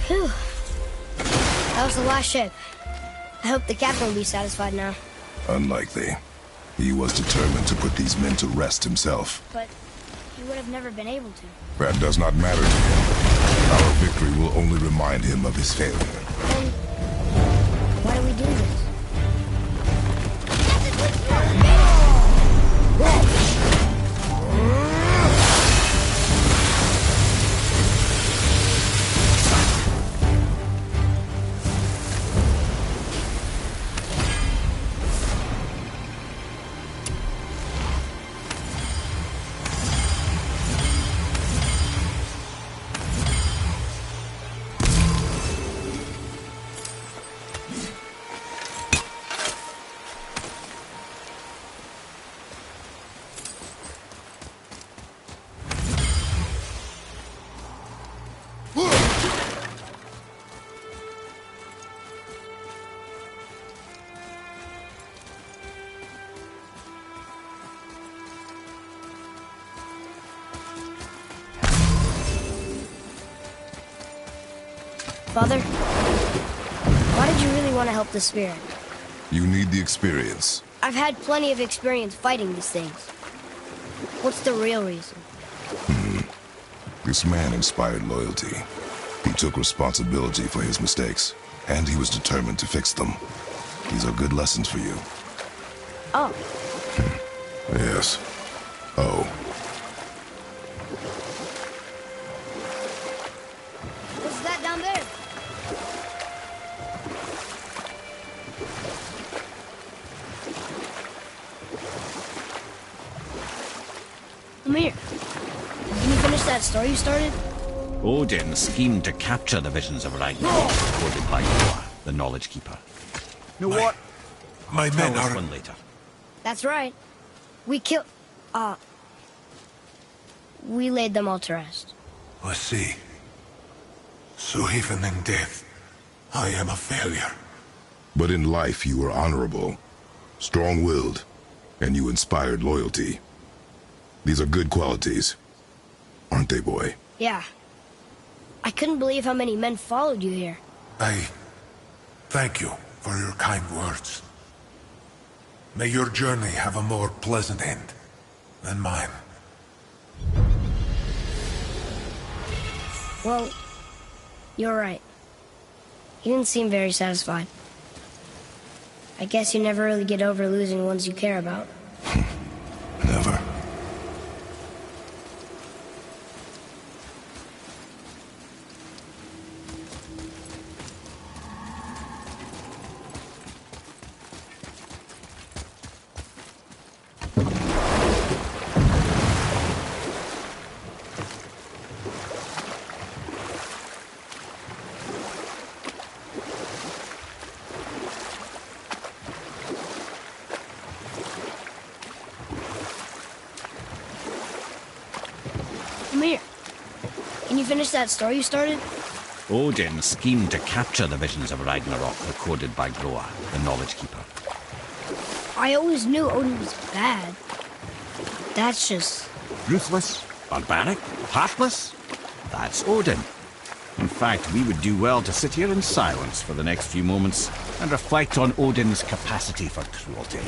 Phew. That was the last ship. I hope the captain will be satisfied now. Unlikely. He was determined to put these men to rest himself. But he would have never been able to. That does not matter to him. Our victory will only remind him of his failure. Then, why do we do this? Father, why did you really want to help the spirit? You need the experience. I've had plenty of experience fighting these things. What's the real reason? This man inspired loyalty. He took responsibility for his mistakes, and he was determined to fix them. These are good lessons for you. Oh. Yes. Oh. What's that down there? Amir, can you finish that story you started? Odin schemed to capture the visions of Ragnarok, recorded by Noah, the Knowledge Keeper. You know what? My Tell men us are... one later. That's right. We killed... we laid them all to rest. I see. So even in death, I am a failure. But in life you were honorable, strong-willed, and you inspired loyalty. These are good qualities, aren't they, boy? Yeah. I couldn't believe how many men followed you here. I thank you for your kind words. May your journey have a more pleasant end than mine. Well, you're right. You didn't seem very satisfied. I guess you never really get over losing ones you care about. Never. Amir, can you finish that story you started? Odin schemed to capture the visions of Ragnarok, recorded by Groa, the Knowledge Keeper. I always knew Odin was bad. That's just... Ruthless, barbaric, heartless. That's Odin. In fact, we would do well to sit here in silence for the next few moments and reflect on Odin's capacity for cruelty.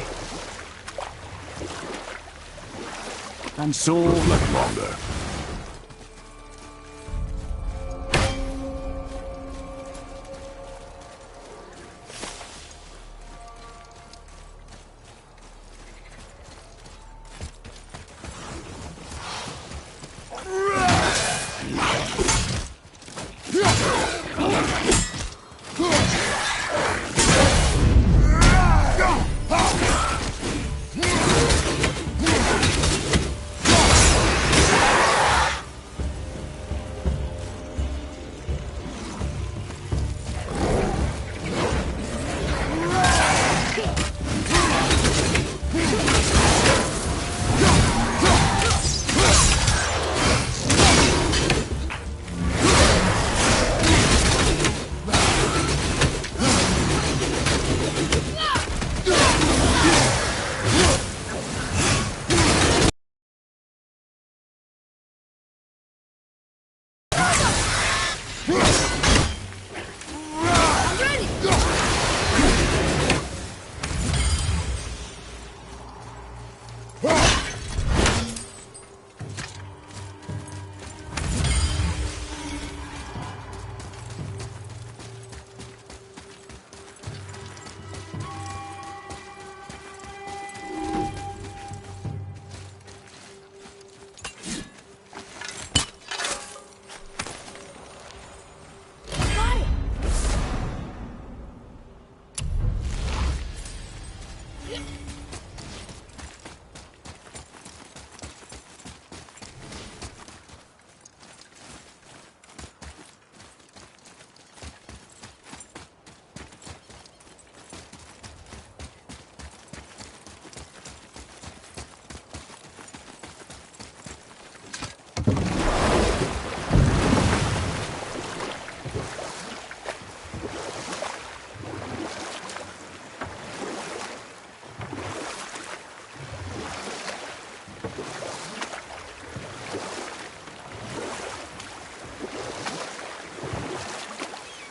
And so... Reflect longer.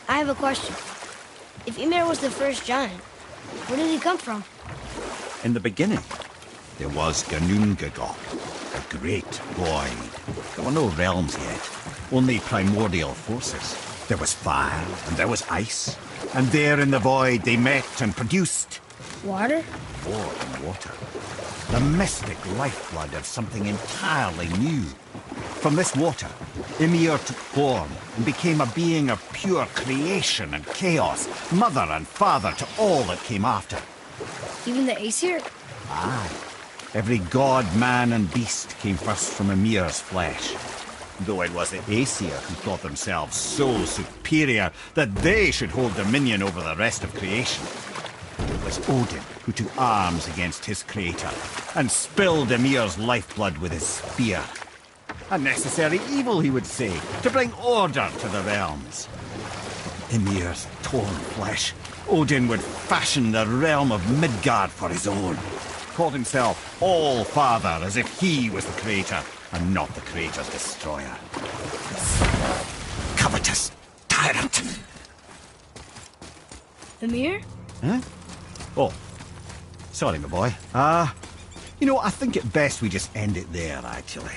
I have a question. If Ymir was the first giant, where did he come from? In the beginning, there was Ginnungagap, the great void. There were no realms yet, only primordial forces. There was fire, and there was ice. And there in the void they met and produced... Water? more than water. The mystic lifeblood of something entirely new. From this water, Ymir took form and became a being of pure creation and chaos, mother and father to all that came after. Even the Aesir? Aye. Every god, man and beast came first from Ymir's flesh. Though it was the Aesir who thought themselves so superior that they should hold dominion over the rest of creation. It was Odin who took arms against his creator and spilled Ymir's lifeblood with his spear. A necessary evil, he would say, to bring order to the realms. Ymir's torn flesh, Odin would fashion the realm of Midgard for his own. Called himself All-Father, as if he was the creator and not the creator's destroyer. Covetous tyrant! Ymir? Huh? Oh, sorry, my boy. I think it best we just end it there, actually.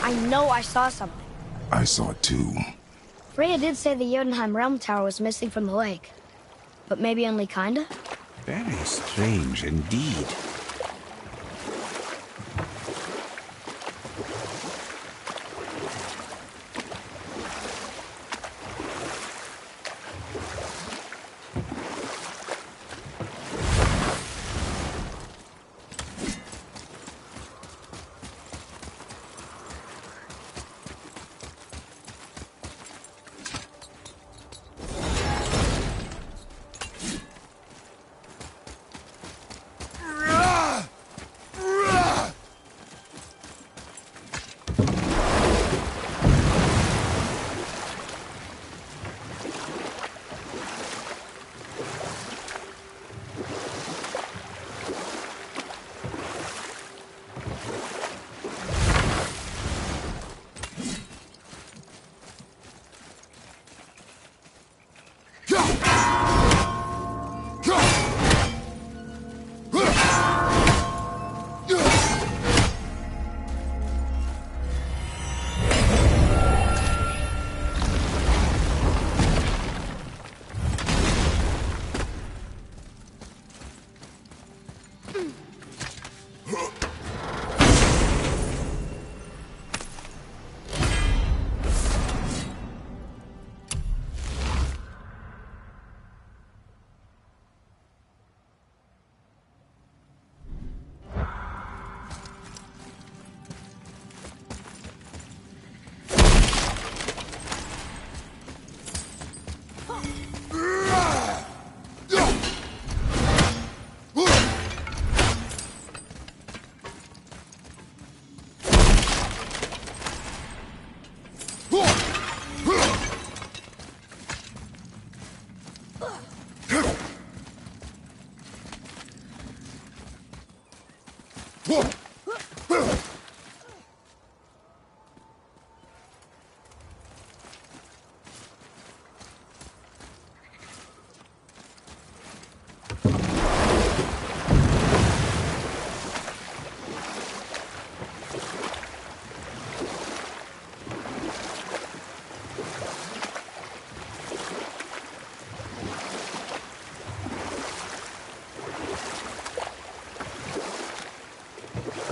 I know I saw something. I saw it too. Freya did say the Jotunheim Realm Tower was missing from the lake. But maybe only kinda? Very strange indeed.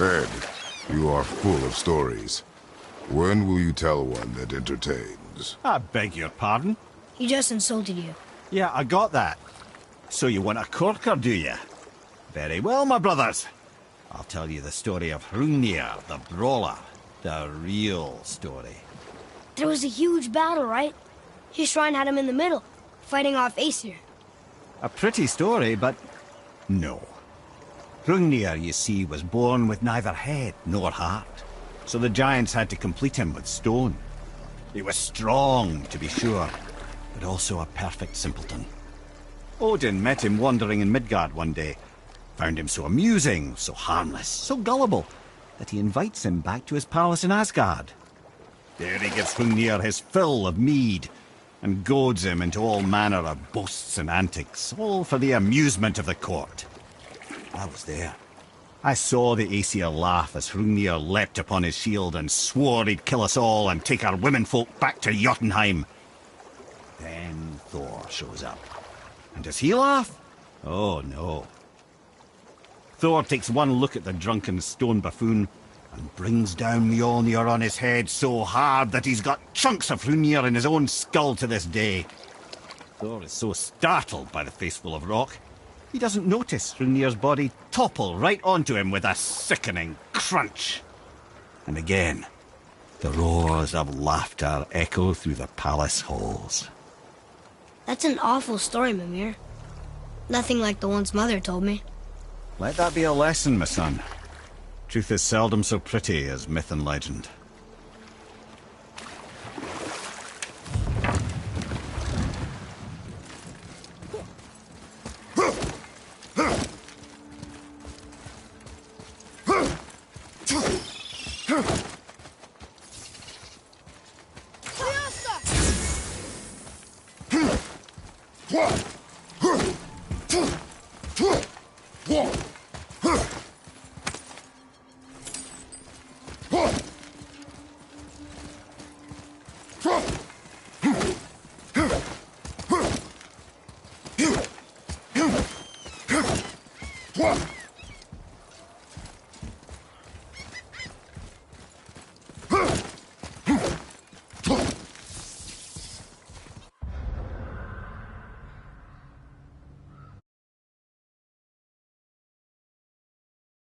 Ed, you are full of stories. When will you tell one that entertains? I beg your pardon? He just insulted you. Yeah, I got that. So you want a corker, do you? Very well, my brothers. I'll tell you the story of Hrungnir, the brawler. The real story. There was a huge battle, right? His shrine had him in the middle, fighting off Aesir. A pretty story, but no. Hrungnir, you see, was born with neither head nor heart, so the giants had to complete him with stone. He was strong, to be sure, but also a perfect simpleton. Odin met him wandering in Midgard one day, found him so amusing, so harmless, so gullible, that he invites him back to his palace in Asgard. There he gives Hrungnir his fill of mead, and goads him into all manner of boasts and antics, all for the amusement of the court. I was there. I saw the Aesir laugh as Hrungnir leapt upon his shield and swore he'd kill us all and take our womenfolk back to Jotunheim. Then Thor shows up. And does he laugh? Oh, no. Thor takes one look at the drunken stone buffoon and brings down Mjolnir on his head so hard that he's got chunks of Hrungnir in his own skull to this day. Thor is so startled by the face full of rock, he doesn't notice Hrungnir's body topple right onto him with a sickening crunch. And again, the roars of laughter echo through the palace halls. That's an awful story, Mimir. Nothing like the ones Mother told me. Let that be a lesson, my son. Truth is seldom so pretty as myth and legend. What?